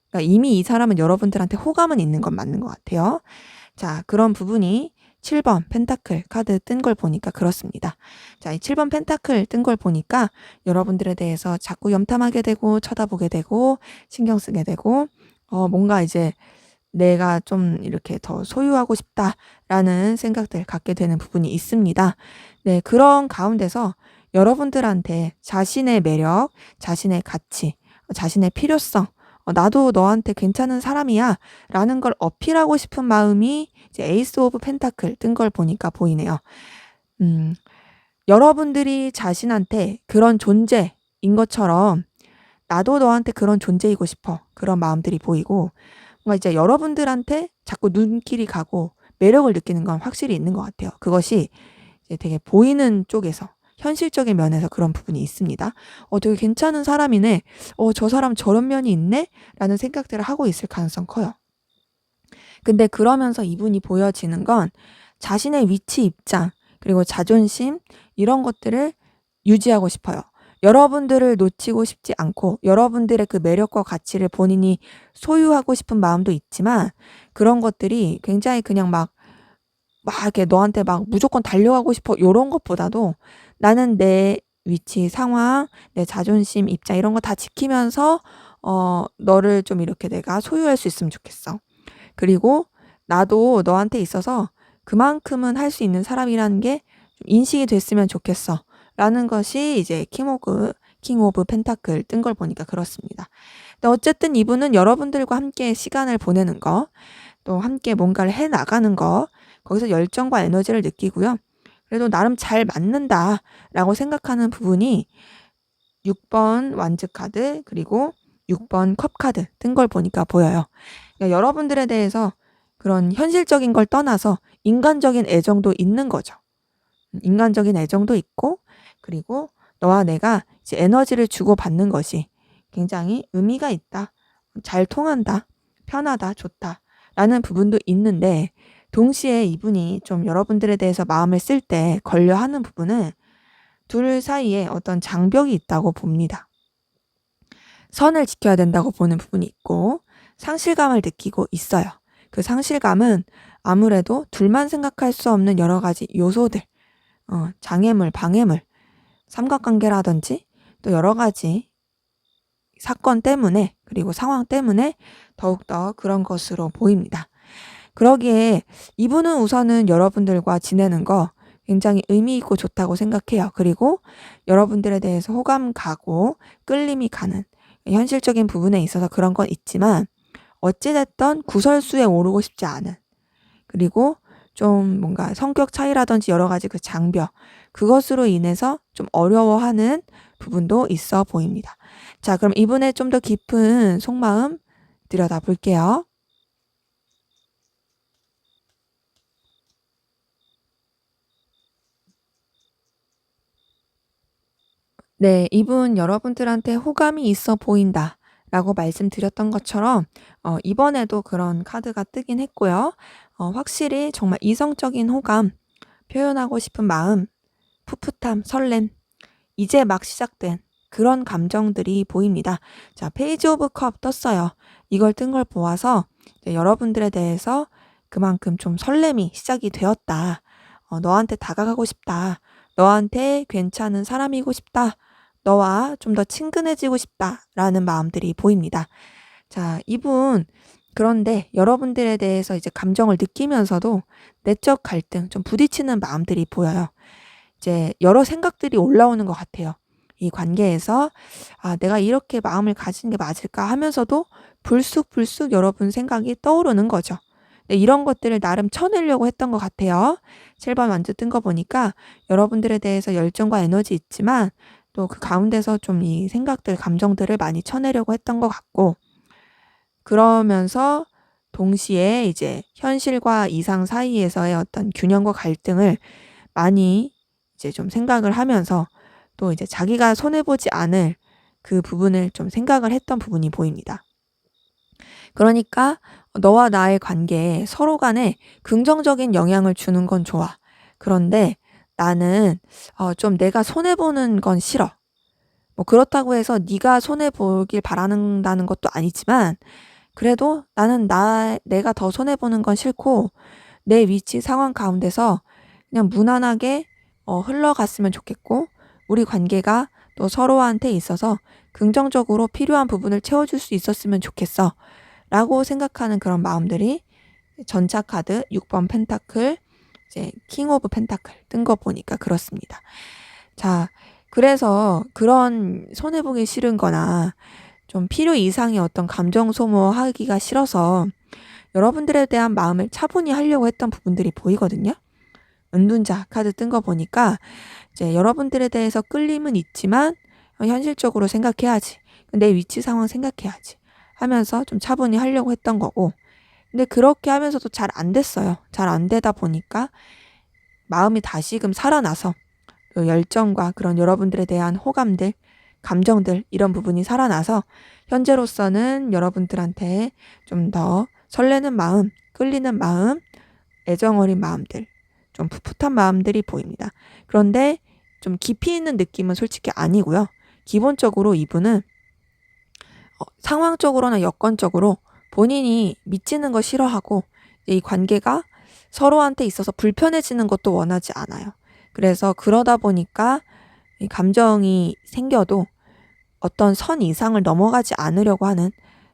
그러니까 이미 이 사람은 여러분들한테 호감은 있는 건 맞는 것 같아요. 자, 그런 부분이 7번 펜타클 카드 뜬 걸 보니까 그렇습니다. 자, 이 7번 펜타클 뜬 걸 보니까 여러분들에 대해서 자꾸 염탐하게 되고 쳐다보게 되고 신경 쓰게 되고 뭔가 이제 내가 좀 이렇게 더 소유하고 싶다라는 생각들 갖게 되는 부분이 있습니다. 네, 그런 가운데서 여러분들한테 자신의 매력, 자신의 가치, 자신의 필요성, 나도 너한테 괜찮은 사람이야 라는 걸 어필하고 싶은 마음이 이제 에이스 오브 펜타클 뜬 걸 보니까 보이네요. 여러분들이 자신한테 그런 존재인 것처럼 나도 너한테 그런 존재이고 싶어. 그런 마음들이 보이고 뭔가 이제 여러분들한테 자꾸 눈길이 가고 매력을 느끼는 건 확실히 있는 것 같아요. 그것이 이제 되게 보이는 쪽에서 현실적인 면에서 그런 부분이 있습니다. 되게 괜찮은 사람이네. 저 사람 저런 면이 있네? 라는 생각들을 하고 있을 가능성 커요. 근데 그러면서 이분이 보여지는 건 자신의 위치 입장, 그리고 자존심, 이런 것들을 유지하고 싶어요. 여러분들을 놓치고 싶지 않고 여러분들의 그 매력과 가치를 본인이 소유하고 싶은 마음도 있지만 그런 것들이 굉장히 그냥 막 이렇게 너한테 막 무조건 달려가고 싶어 요런 것보다도 나는 내 위치, 상황, 내 자존심, 입장 이런 거 다 지키면서 너를 좀 이렇게 내가 소유할 수 있으면 좋겠어. 그리고 나도 너한테 있어서 그만큼은 할 수 있는 사람이라는 게 좀 인식이 됐으면 좋겠어. 라는 것이 이제 킹 오브 펜타클 뜬 걸 보니까 그렇습니다. 근데 어쨌든 이분은 여러분들과 함께 시간을 보내는 거, 또 함께 뭔가를 해 나가는 거, 거기서 열정과 에너지를 느끼고요. 그래도 나름 잘 맞는다라고 생각하는 부분이 6번 완즈 카드 그리고 6번 컵 카드 뜬 걸 보니까 보여요. 그러니까 여러분들에 대해서 그런 현실적인 걸 떠나서 인간적인 애정도 있는 거죠. 인간적인 애정도 있고 그리고 너와 내가 이제 에너지를 주고받는 것이 굉장히 의미가 있다. 잘 통한다. 편하다. 좋다. 라는 부분도 있는데 동시에 이분이 좀 여러분들에 대해서 마음을 쓸 때 걸려 하는 부분은 둘 사이에 어떤 장벽이 있다고 봅니다. 선을 지켜야 된다고 보는 부분이 있고 상실감을 느끼고 있어요. 그 상실감은 아무래도 둘만 생각할 수 없는 여러 가지 요소들, 장애물, 방해물, 삼각관계라든지 또 여러 가지 사건 때문에 그리고 상황 때문에 더욱더 그런 것으로 보입니다. 그러기에 이분은 우선은 여러분들과 지내는 거 굉장히 의미 있고 좋다고 생각해요. 그리고 여러분들에 대해서 호감 가고 끌림이 가는 현실적인 부분에 있어서 그런 건 있지만 어찌됐든 구설수에 오르고 싶지 않은, 그리고 좀 뭔가 성격 차이라든지 여러 가지 그 장벽, 그것으로 인해서 좀 어려워하는 부분도 있어 보입니다. 자, 그럼 이분의 좀 더 깊은 속마음 들여다 볼게요. 네, 이분 여러분들한테 호감이 있어 보인다 라고 말씀드렸던 것처럼 이번에도 그런 카드가 뜨긴 했고요. 확실히 정말 이성적인 호감, 표현하고 싶은 마음, 풋풋함, 설렘, 이제 막 시작된 그런 감정들이 보입니다. 자, 페이지 오브 컵 떴어요. 이걸 뜬 걸 보아서 여러분들에 대해서 그만큼 좀 설렘이 시작이 되었다. 너한테 다가가고 싶다. 너한테 괜찮은 사람이고 싶다. 너와 좀 더 친근해지고 싶다라는 마음들이 보입니다. 자, 이분 그런데 여러분들에 대해서 이제 감정을 느끼면서도 내적 갈등, 좀 부딪히는 마음들이 보여요. 이제 여러 생각들이 올라오는 것 같아요. 이 관계에서 내가 이렇게 마음을 가지는 게 맞을까 하면서도 불쑥불쑥 여러분 생각이 떠오르는 거죠. 네, 이런 것들을 나름 쳐내려고 했던 것 같아요. 7번 완주 뜬 거 보니까 여러분들에 대해서 열정과 에너지 있지만 또 그 가운데서 좀 이 생각들, 감정들을 많이 쳐내려고 했던 것 같고, 그러면서 동시에 이제 현실과 이상 사이에서의 어떤 균형과 갈등을 많이 이제 좀 생각을 하면서 또 이제 자기가 손해보지 않을 그 부분을 좀 생각을 했던 부분이 보입니다. 그러니까 너와 나의 관계에 서로 간에 긍정적인 영향을 주는 건 좋아. 그런데 나는 좀 내가 손해보는 건 싫어. 뭐 그렇다고 해서 네가 손해보길 바라는다는 것도 아니지만 그래도 나는 내가 더 손해보는 건 싫고 내 위치 상황 가운데서 그냥 무난하게 흘러갔으면 좋겠고 우리 관계가 또 서로한테 있어서 긍정적으로 필요한 부분을 채워줄 수 있었으면 좋겠어 라고 생각하는 그런 마음들이 전차 카드 6번 펜타클, 이제 킹 오브 펜타클 뜬 거 보니까 그렇습니다. 자, 그래서 그런 손해보기 싫은 거나 좀 필요 이상의 어떤 감정 소모하기가 싫어서 여러분들에 대한 마음을 차분히 하려고 했던 부분들이 보이거든요. 은둔자 카드 뜬 거 보니까 이제 여러분들에 대해서 끌림은 있지만 현실적으로 생각해야지. 내 위치 상황 생각해야지. 하면서 좀 차분히 하려고 했던 거고. 근데 그렇게 하면서도 잘 안 됐어요. 잘 안 되다 보니까 마음이 다시금 살아나서 열정과 그런 여러분들에 대한 호감들, 감정들 이런 부분이 살아나서 현재로서는 여러분들한테 좀 더 설레는 마음, 끌리는 마음, 애정 어린 마음들, 좀 풋풋한 마음들이 보입니다. 그런데 좀 깊이 있는 느낌은 솔직히 아니고요. 기본적으로 이분은 상황적으로나 여건적으로 본인이 미치는 거 싫어하고 이 관계가 서로한테 있어서 불편해지는 것도 원하지 않아요. 그래서 그러다 보니까 이 감정이 생겨도 어떤 선 이상을 넘어가지 않으려고 하는,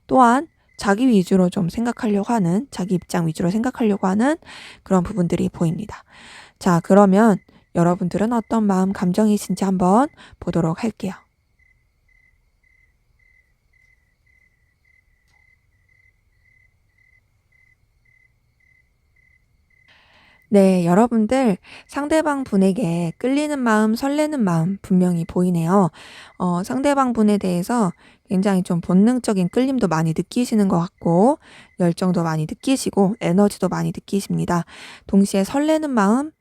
또한 자기 위주로 좀 생각하려고 하는, 자기 입장 위주로 생각하려고 하는 그런 부분들이 보입니다. 자, 그러면 여러분들은 어떤 마음, 감정이신지 한번 보도록 할게요. 네, 여러분들 상대방 분에게 끌리는 마음, 설레는 마음 분명히 보이네요. 상대방 분에 대해서 굉장히 좀 본능적인 끌림도 많이 느끼시는 것 같고, 열정도 많이 느끼시고, 에너지도 많이 느끼십니다. 동시에 설레는 마음,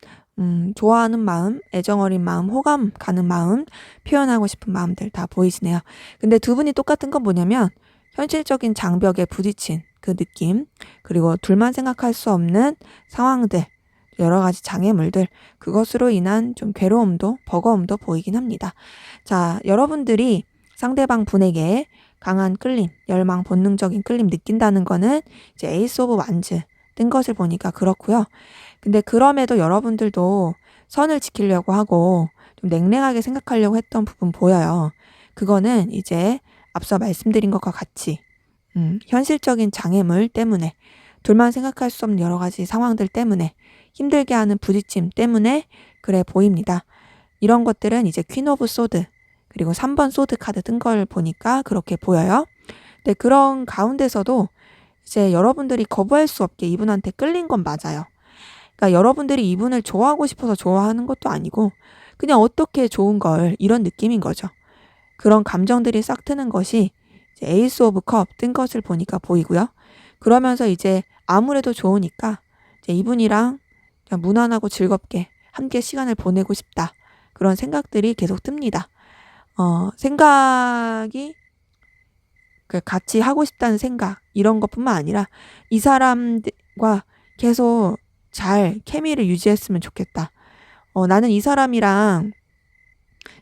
좋아하는 마음, 애정 어린 마음, 호감 가는 마음, 표현하고 싶은 마음들 다 보이시네요. 근데 두 분이 똑같은 건 뭐냐면, 현실적인 장벽에 부딪힌 그 느낌, 그리고 둘만 생각할 수 없는 상황들, 여러 가지 장애물들, 그것으로 인한 좀 괴로움도 버거움도 보이긴 합니다. 자, 여러분들이 상대방 분에게 강한 끌림, 열망, 본능적인 끌림 느낀다는 거는 이제 에이스 오브 완즈 뜬 것을 보니까 그렇고요. 근데 그럼에도 여러분들도 선을 지키려고 하고 좀 냉랭하게 생각하려고 했던 부분 보여요. 그거는 이제 앞서 말씀드린 것과 같이 현실적인 장애물 때문에, 둘만 생각할 수 없는 여러 가지 상황들 때문에, 힘들게 하는 부딪힘 때문에 그래 보입니다. 이런 것들은 이제 퀸 오브 소드 그리고 3번 소드 카드 뜬 걸 보니까 그렇게 보여요. 근데 그런 가운데서도 이제 여러분들이 거부할 수 없게 이분한테 끌린 건 맞아요. 그러니까 여러분들이 이분을 좋아하고 싶어서 좋아하는 것도 아니고 그냥 어떻게 좋은 걸, 이런 느낌인 거죠. 그런 감정들이 싹 트는 것이 이제 에이스 오브 컵 뜬 것을 보니까 보이고요. 그러면서 이제 아무래도 좋으니까 이제 이분이랑 그냥 무난하고 즐겁게 함께 시간을 보내고 싶다. 그런 생각들이 계속 듭니다. 생각이 같이 하고 싶다는 생각, 이런 것뿐만 아니라 이 사람과 계속 잘 케미를 유지했으면 좋겠다. 나는 이 사람이랑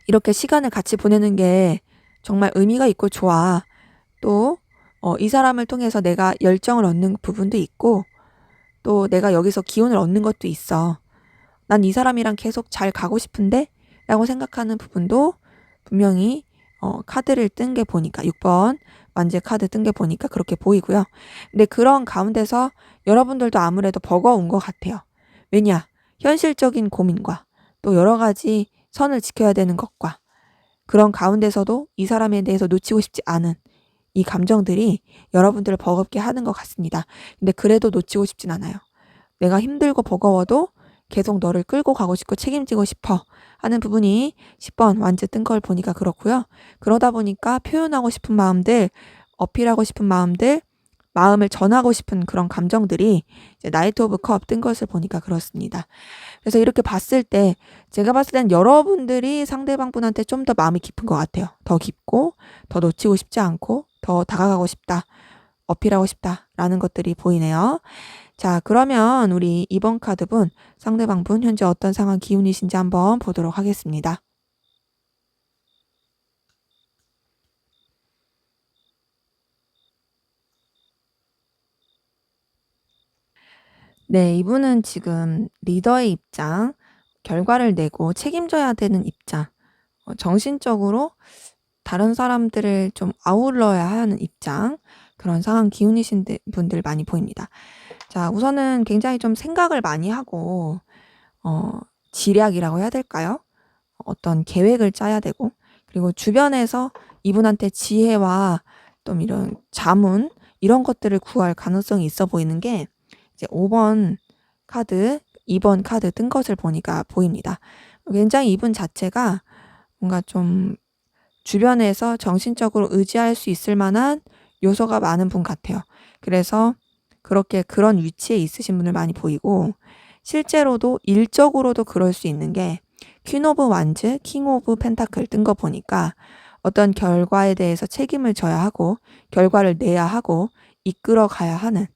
이렇게 시간을 같이 보내는 게 정말 의미가 있고 좋아. 또 이 사람을 통해서 내가 열정을 얻는 부분도 있고 또 내가 여기서 기운을 얻는 것도 있어. 난 이 사람이랑 계속 잘 가고 싶은데? 라고 생각하는 부분도 분명히 카드를 뜬 게 보니까 6번 완제 카드 뜬 게 보니까 그렇게 보이고요. 근데 그런 가운데서 여러분들도 아무래도 버거운 것 같아요. 왜냐? 현실적인 고민과 또 여러 가지 선을 지켜야 되는 것과 그런 가운데서도 이 사람에 대해서 놓치고 싶지 않은 이 감정들이 여러분들을 버겁게 하는 것 같습니다. 근데 그래도 놓치고 싶진 않아요. 내가 힘들고 버거워도 계속 너를 끌고 가고 싶고 책임지고 싶어 하는 부분이 10번 완제 뜬 걸 보니까 그렇고요. 그러다 보니까 표현하고 싶은 마음들, 어필하고 싶은 마음들, 마음을 전하고 싶은 그런 감정들이 이제 나이트 오브 컵 뜬 것을 보니까 그렇습니다. 그래서 이렇게 봤을 때 제가 봤을 땐 여러분들이 상대방분한테 좀 더 마음이 깊은 것 같아요. 더 깊고 더 놓치고 싶지 않고 더 다가가고 싶다, 어필하고 싶다라는 것들이 보이네요. 자, 그러면 우리 2번 카드분, 상대방분 현재 어떤 상황 기운이신지 한번 보도록 하겠습니다. 네, 이분은 지금 리더의 입장, 결과를 내고 책임져야 되는 입장, 정신적으로 다른 사람들을 좀 아울러야 하는 입장, 그런 상황 기운이신 분들 많이 보입니다. 자, 우선은 굉장히 좀 생각을 많이 하고 지략이라고 해야 될까요? 어떤 계획을 짜야 되고, 그리고 주변에서 이분한테 지혜와 또 이런 자문, 이런 것들을 구할 가능성이 있어 보이는 게 이제 5번 카드, 2번 카드 뜬 것을 보니까 보입니다. 굉장히 이분 자체가 뭔가 좀 주변에서 정신적으로 의지할 수 있을 만한 요소가 많은 분 같아요. 그래서 그렇게 그런 위치에 있으신 분을 많이 보이고, 실제로도 일적으로도 그럴 수 있는 게 퀸 오브 완즈, 킹 오브 펜타클 뜬 거 보니까 어떤 결과에 대해서 책임을 져야 하고 결과를 내야 하고 이끌어 가야 하는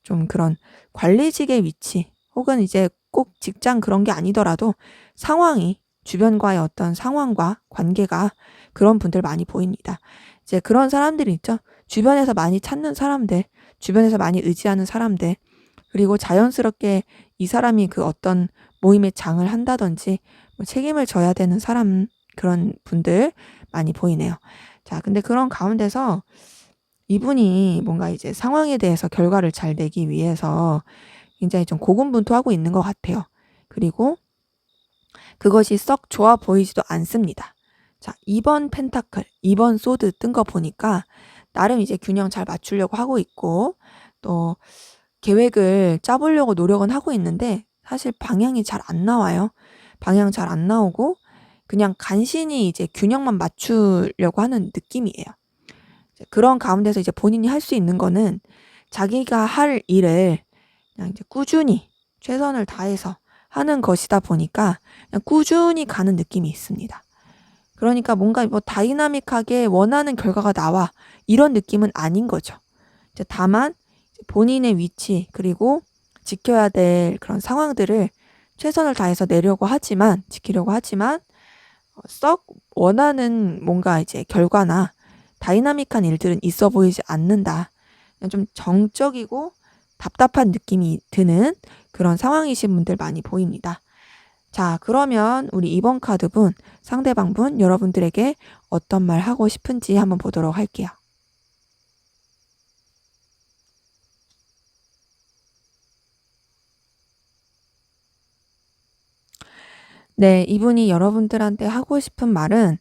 좀 그런 관리직의 위치, 혹은 이제 꼭 직장 그런 게 아니더라도 상황이, 주변과의 어떤 상황과 관계가 그런 분들 많이 보입니다. 이제 그런 사람들이 있죠. 주변에서 많이 찾는 사람들, 주변에서 많이 의지하는 사람들, 그리고 자연스럽게 이 사람이 그 어떤 모임에 장을 한다든지 뭐 책임을 져야 되는 사람, 그런 분들 많이 보이네요. 자, 근데 그런 가운데서 이분이 뭔가 이제 상황에 대해서 결과를 잘 내기 위해서 굉장히 좀 고군분투하고 있는 것 같아요. 그리고 그것이 썩 좋아 보이지도 않습니다. 자, 2번 펜타클, 2번 소드 뜬 거 보니까 나름 이제 균형 잘 맞추려고 하고 있고 또 계획을 짜보려고 노력은 하고 있는데 사실 방향이 잘 안 나와요. 방향 잘 안 나오고 그냥 간신히 이제 균형만 맞추려고 하는 느낌이에요. 그런 가운데서 이제 본인이 할 수 있는 거는 자기가 할 일을 그냥 이제 꾸준히 최선을 다해서 하는 것이다 보니까 그냥 꾸준히 가는 느낌이 있습니다. 그러니까 뭔가 뭐 다이나믹하게 원하는 결과가 나와, 이런 느낌은 아닌 거죠. 이제 다만 본인의 위치 그리고 지켜야 될 그런 상황들을 최선을 다해서 내려고 하지만, 지키려고 하지만 썩 원하는 뭔가 이제 결과나 다이나믹한 일들은 있어 보이지 않는다. 그냥 좀 정적이고 답답한 느낌이 드는 그런 상황이신 분들 많이 보입니다. 자, 그러면 우리 2번 카드분, 상대방분 여러분들에게 어떤 말 하고 싶은지 한번 보도록 할게요. 네, 이분이 여러분들한테 하고 싶은 말은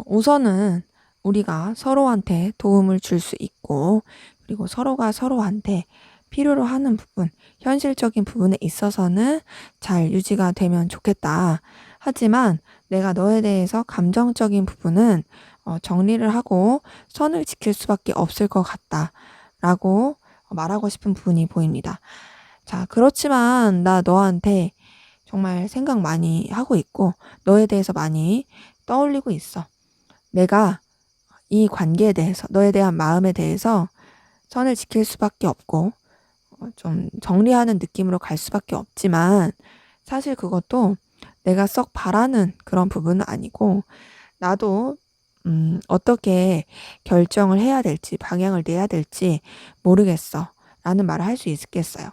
우선은 우리가 서로한테 도움을 줄 수 있고, 그리고 서로가 서로한테 필요로 하는 부분, 현실적인 부분에 있어서는 잘 유지가 되면 좋겠다. 하지만 내가 너에 대해서 감정적인 부분은 정리를 하고 선을 지킬 수밖에 없을 것 같다. 라고 말하고 싶은 부분이 보입니다. 자, 그렇지만 나 너한테 정말 생각 많이 하고 있고 너에 대해서 많이 떠올리고 있어. 내가 이 관계에 대해서, 너에 대한 마음에 대해서 선을 지킬 수밖에 없고 좀 정리하는 느낌으로 갈 수밖에 없지만 사실 그것도 내가 썩 바라는 그런 부분은 아니고 나도 어떻게 결정을 해야 될지, 방향을 내야 될지 모르겠어. 라는 말을 할 수 있겠어요.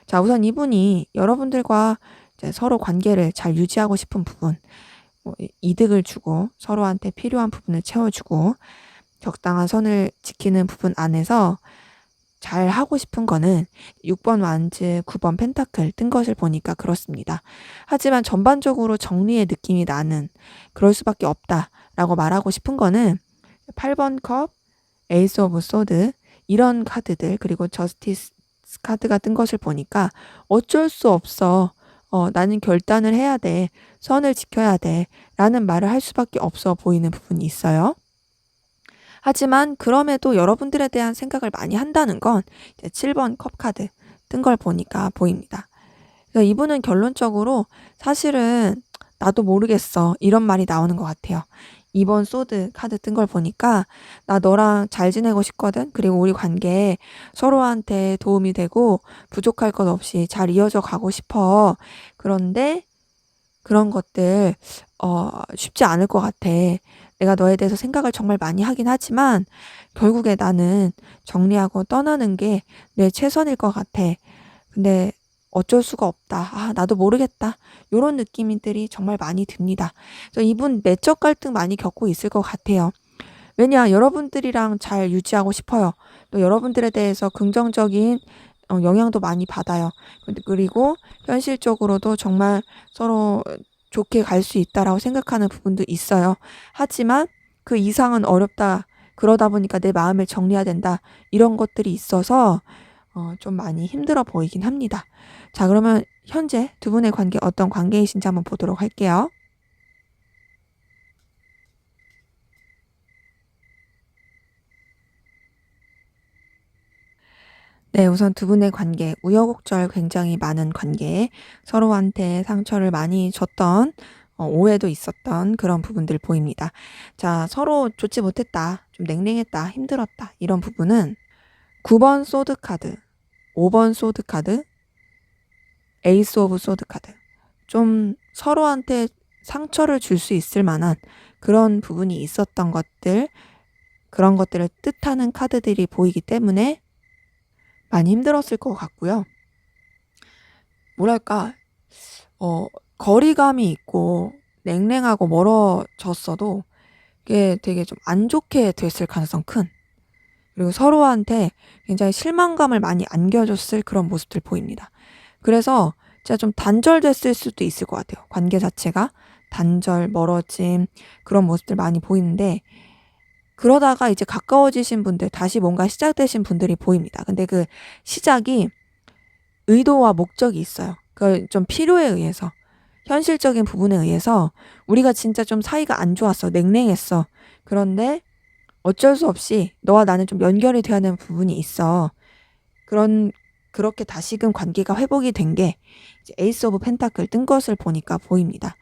자, 우선 이분이 여러분들과 이제 서로 관계를 잘 유지하고 싶은 부분, 뭐 이득을 주고 서로한테 필요한 부분을 채워주고 적당한 선을 지키는 부분 안에서 잘 하고 싶은 거는 6번 완즈, 9번 펜타클 뜬 것을 보니까 그렇습니다. 하지만 전반적으로 정리의 느낌이 나는 그럴 수밖에 없다라고 말하고 싶은 거는 8번 컵, 에이스 오브 소드 이런 카드들 그리고 저스티스 카드가 뜬 것을 보니까 어쩔 수 없어. 나는 결단을 해야 돼. 선을 지켜야 돼. 라는 말을 할 수밖에 없어 보이는 부분이 있어요. 하지만 그럼에도 여러분들에 대한 생각을 많이 한다는 건 이제 7번 컵 카드 뜬 걸 보니까 보입니다. 그래서 이분은 결론적으로 사실은 나도 모르겠어 이런 말이 나오는 것 같아요. 2번 소드 카드 뜬 걸 보니까 나 너랑 잘 지내고 싶거든. 그리고 우리 관계에 서로한테 도움이 되고 부족할 것 없이 잘 이어져 가고 싶어. 그런데 그런 것들 쉽지 않을 것 같아. 내가 너에 대해서 생각을 정말 많이 하긴 하지만 결국에 나는 정리하고 떠나는 게 내 최선일 것 같아. 근데 어쩔 수가 없다. 아, 나도 모르겠다. 요런 느낌들이 정말 많이 듭니다. 그래서 이분 내적 갈등 많이 겪고 있을 것 같아요. 왜냐, 여러분들이랑 잘 유지하고 싶어요. 또 여러분들에 대해서 긍정적인 영향도 많이 받아요. 그리고 현실적으로도 정말 서로 좋게 갈 수 있다라고 생각하는 부분도 있어요. 하지만 그 이상은 어렵다. 그러다 보니까 내 마음을 정리해야 된다. 이런 것들이 있어서 좀 많이 힘들어 보이긴 합니다. 자, 그러면 현재 두 분의 관계 어떤 관계이신지 한번 보도록 할게요. 네, 우선 두 분의 관계, 우여곡절 굉장히 많은 관계, 서로한테 상처를 많이 줬던, 오해도 있었던 그런 부분들 보입니다. 자, 서로 좋지 못했다, 좀 냉랭했다, 힘들었다, 이런 부분은 9번 소드 카드, 5번 소드 카드, 에이스 오브 소드 카드. 좀 서로한테 상처를 줄 수 있을 만한 그런 부분이 있었던 것들, 그런 것들을 뜻하는 카드들이 보이기 때문에 많이 힘들었을 것 같고요. 뭐랄까, 거리감이 있고 냉랭하고 멀어졌어도 그게 되게 좀 안 좋게 됐을 가능성 큰. 그리고 서로한테 굉장히 실망감을 많이 안겨줬을 그런 모습들 보입니다. 그래서 진짜 좀 단절됐을 수도 있을 것 같아요. 관계 자체가 단절, 멀어짐 그런 모습들 많이 보이는데 그러다가 이제 가까워지신 분들, 다시 뭔가 시작되신 분들이 보입니다. 근데 그 시작이 의도와 목적이 있어요. 그 좀 필요에 의해서, 현실적인 부분에 의해서 우리가 진짜 좀 사이가 안 좋았어. 냉랭했어. 그런데 어쩔 수 없이 너와 나는 좀 연결이 돼야 하는 부분이 있어. 그렇게 다시금 관계가 회복이 된 게 에이스 오브 펜타클 뜬 것을 보니까 보입니다.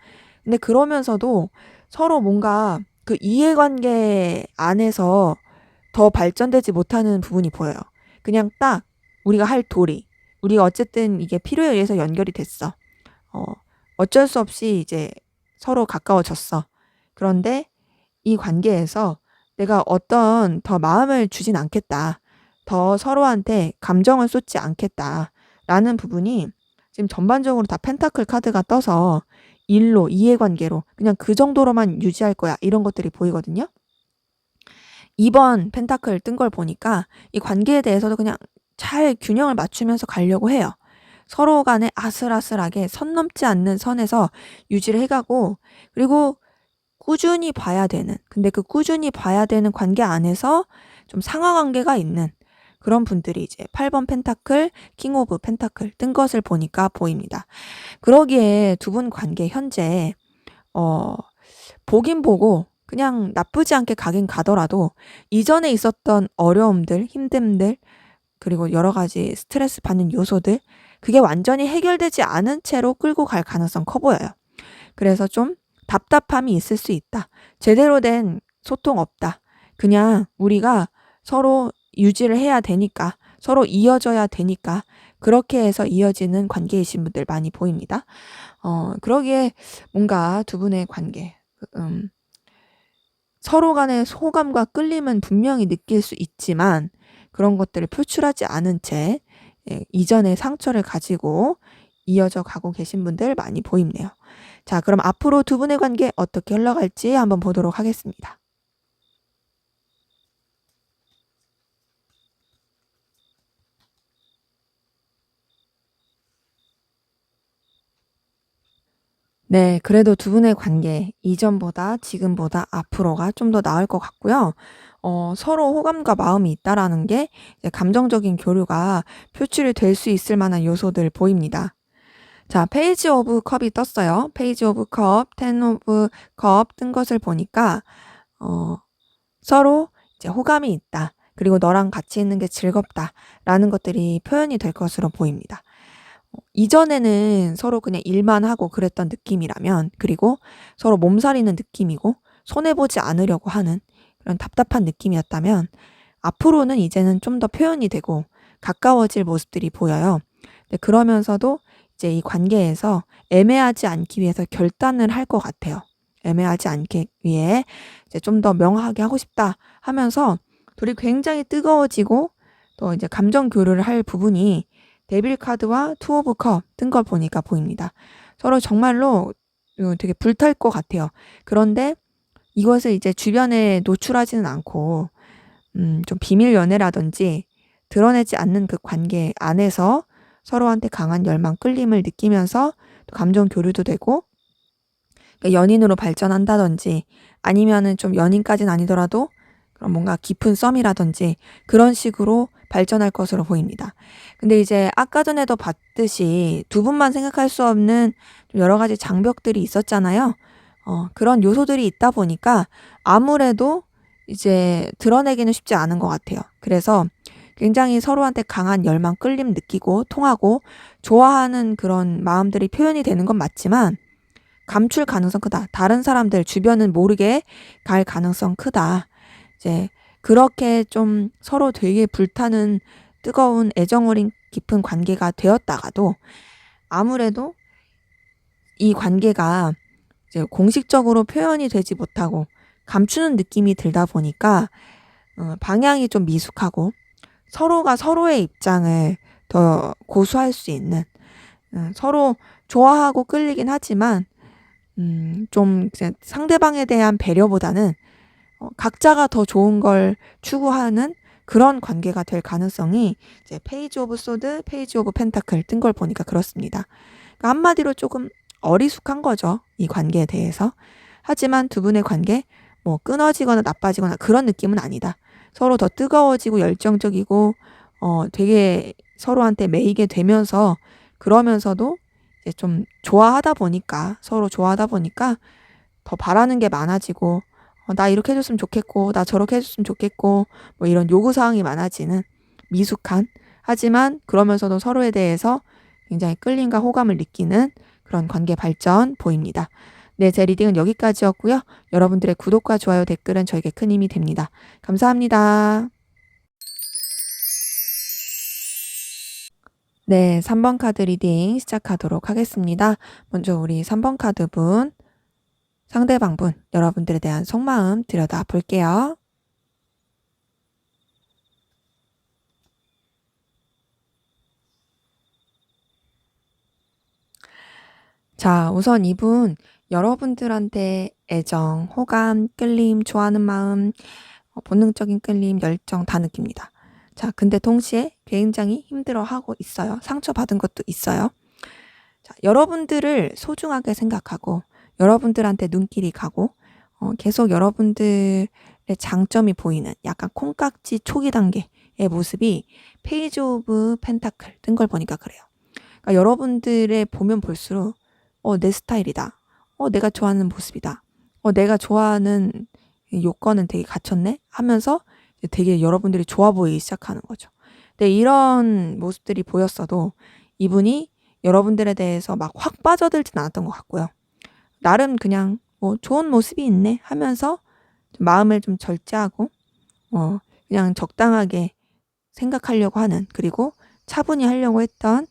근데 그러면서도 서로 뭔가 그 이해관계 안에서 더 발전되지 못하는 부분이 보여요. 그냥 딱 우리가 할 도리. 우리가 어쨌든 이게 필요에 의해서 연결이 됐어. 어, 어쩔 수 없이 이제 서로 가까워졌어. 그런데 이 관계에서 내가 어떤 더 마음을 주진 않겠다. 더 서로한테 감정을 쏟지 않겠다. 라는 부분이 지금 전반적으로 다 펜타클 카드가 떠서 일로, 이해관계로 그냥 그 정도로만 유지할 거야. 이런 것들이 보이거든요. 이번 펜타클 뜬 걸 보니까 이 관계에 대해서도 그냥 잘 균형을 맞추면서 가려고 해요. 서로 간에 아슬아슬하게 선 넘지 않는 선에서 유지를 해가고, 그리고 꾸준히 봐야 되는, 근데 그 꾸준히 봐야 되는 관계 안에서 좀 상하 관계가 있는 그런 분들이 이제 8번 펜타클, 킹 오브 펜타클 뜬 것을 보니까 보입니다. 그러기에 두 분 관계 현재 보긴 보고 그냥 나쁘지 않게 가긴 가더라도 이전에 있었던 어려움들, 힘듦들, 그리고 여러 가지 스트레스 받는 요소들, 그게 완전히 해결되지 않은 채로 끌고 갈 가능성 커 보여요. 그래서 좀 답답함이 있을 수 있다. 제대로 된 소통 없다. 그냥 우리가 서로 유지를 해야 되니까, 서로 이어져야 되니까 그렇게 해서 이어지는 관계이신 분들 많이 보입니다. 그러기에 뭔가 두 분의 관계, 서로 간의 호감과 끌림은 분명히 느낄 수 있지만 그런 것들을 표출하지 않은 채 이전의 상처를 가지고 이어져 가고 계신 분들 많이 보이네요. 자, 그럼 앞으로 두 분의 관계 어떻게 흘러갈지 한번 보도록 하겠습니다. 네, 그래도 두 분의 관계 이전보다 지금보다 앞으로가 좀 더 나을 것 같고요. 서로 호감과 마음이 있다라는 게 이제 감정적인 교류가 표출이 될 수 있을 만한 요소들 보입니다. 자, 페이지 오브 컵이 떴어요. 페이지 오브 컵, 텐 오브 컵 뜬 것을 보니까 서로 이제 호감이 있다. 그리고 너랑 같이 있는 게 즐겁다라는 것들이 표현이 될 것으로 보입니다. 이전에는 서로 그냥 일만 하고 그랬던 느낌이라면, 그리고 서로 몸살이는 느낌이고 손해보지 않으려고 하는 그런 답답한 느낌이었다면, 앞으로는 이제는 좀 더 표현이 되고 가까워질 모습들이 보여요. 근데 그러면서도 이제 이 관계에서 애매하지 않기 위해서 결단을 할 것 같아요. 애매하지 않기 위해 이제 좀 더 명확하게 하고 싶다 하면서 둘이 굉장히 뜨거워지고 또 이제 감정 교류를 할 부분이 데빌 카드와 투 오브 컵 뜬 걸 보니까 보입니다. 서로 정말로 되게 불탈 것 같아요. 그런데 이것을 이제 주변에 노출하지는 않고 좀 비밀 연애라든지 드러내지 않는 그 관계 안에서 서로한테 강한 열망, 끌림을 느끼면서 또 감정 교류도 되고, 그러니까 연인으로 발전한다든지 아니면은 좀 연인까지는 아니더라도 그런 뭔가 깊은 썸이라든지 그런 식으로 발전할 것으로 보입니다. 근데 이제 아까 전에도 봤듯이 두 분만 생각할 수 없는 좀 여러 가지 장벽들이 있었잖아요. 그런 요소들이 있다 보니까 아무래도 이제 드러내기는 쉽지 않은 것 같아요. 그래서 굉장히 서로한테 강한 열망, 끌림 느끼고 통하고 좋아하는 그런 마음들이 표현이 되는 건 맞지만 감출 가능성 크다. 다른 사람들 주변은 모르게 갈 가능성 크다. 이제 그렇게 좀 서로 되게 불타는 뜨거운 애정 어린 깊은 관계가 되었다가도 아무래도 이 관계가 이제 공식적으로 표현이 되지 못하고 감추는 느낌이 들다 보니까 방향이 좀 미숙하고 서로가 서로의 입장을 더 고수할 수 있는, 서로 좋아하고 끌리긴 하지만 좀 상대방에 대한 배려보다는 각자가 더 좋은 걸 추구하는 그런 관계가 될 가능성이 이제 페이지 오브 소드, 페이지 오브 펜타클 뜬 걸 보니까 그렇습니다. 그러니까 한마디로 조금 어리숙한 거죠, 이 관계에 대해서. 하지만 두 분의 관계 뭐 끊어지거나 나빠지거나 그런 느낌은 아니다. 서로 더 뜨거워지고 열정적이고 되게 서로한테 매이게 되면서, 그러면서도 이제 좀 좋아하다 보니까, 서로 좋아하다 보니까 더 바라는 게 많아지고 나 이렇게 해줬으면 좋겠고 나 저렇게 해줬으면 좋겠고 뭐 이런 요구사항이 많아지는 미숙한, 하지만 그러면서도 서로에 대해서 굉장히 끌림과 호감을 느끼는 그런 관계 발전 보입니다. 네, 제 리딩은 여기까지였고요. 여러분들의 구독과 좋아요, 댓글은 저에게 큰 힘이 됩니다. 감사합니다. 네, 3번 카드 리딩 시작하도록 하겠습니다. 먼저 우리 3번 카드 분, 상대방 분, 여러분들에 대한 속마음 들여다 볼게요. 자, 우선 이분 여러분들한테 애정, 호감, 끌림, 좋아하는 마음, 본능적인 끌림, 열정 다 느낍니다. 자, 근데 동시에 굉장히 힘들어하고 있어요. 상처받은 것도 있어요. 자, 여러분들을 소중하게 생각하고 여러분들한테 눈길이 가고 계속 여러분들의 장점이 보이는 약간 콩깍지 초기 단계의 모습이 페이지 오브 펜타클 뜬 걸 보니까 그래요. 그러니까 여러분들의 보면 볼수록 내 스타일이다. 내가 좋아하는 모습이다. 내가 좋아하는 요건은 되게 갖췄네 하면서 되게 여러분들이 좋아 보이기 시작하는 거죠. 근데 이런 모습들이 보였어도 이분이 여러분들에 대해서 막 확 빠져들진 않았던 것 같고요. 나름 그냥 좋은 모습이 있네 하면서 좀 마음을 좀 절제하고 그냥 적당하게 생각하려고 하는, 그리고 차분히 하려고 했던,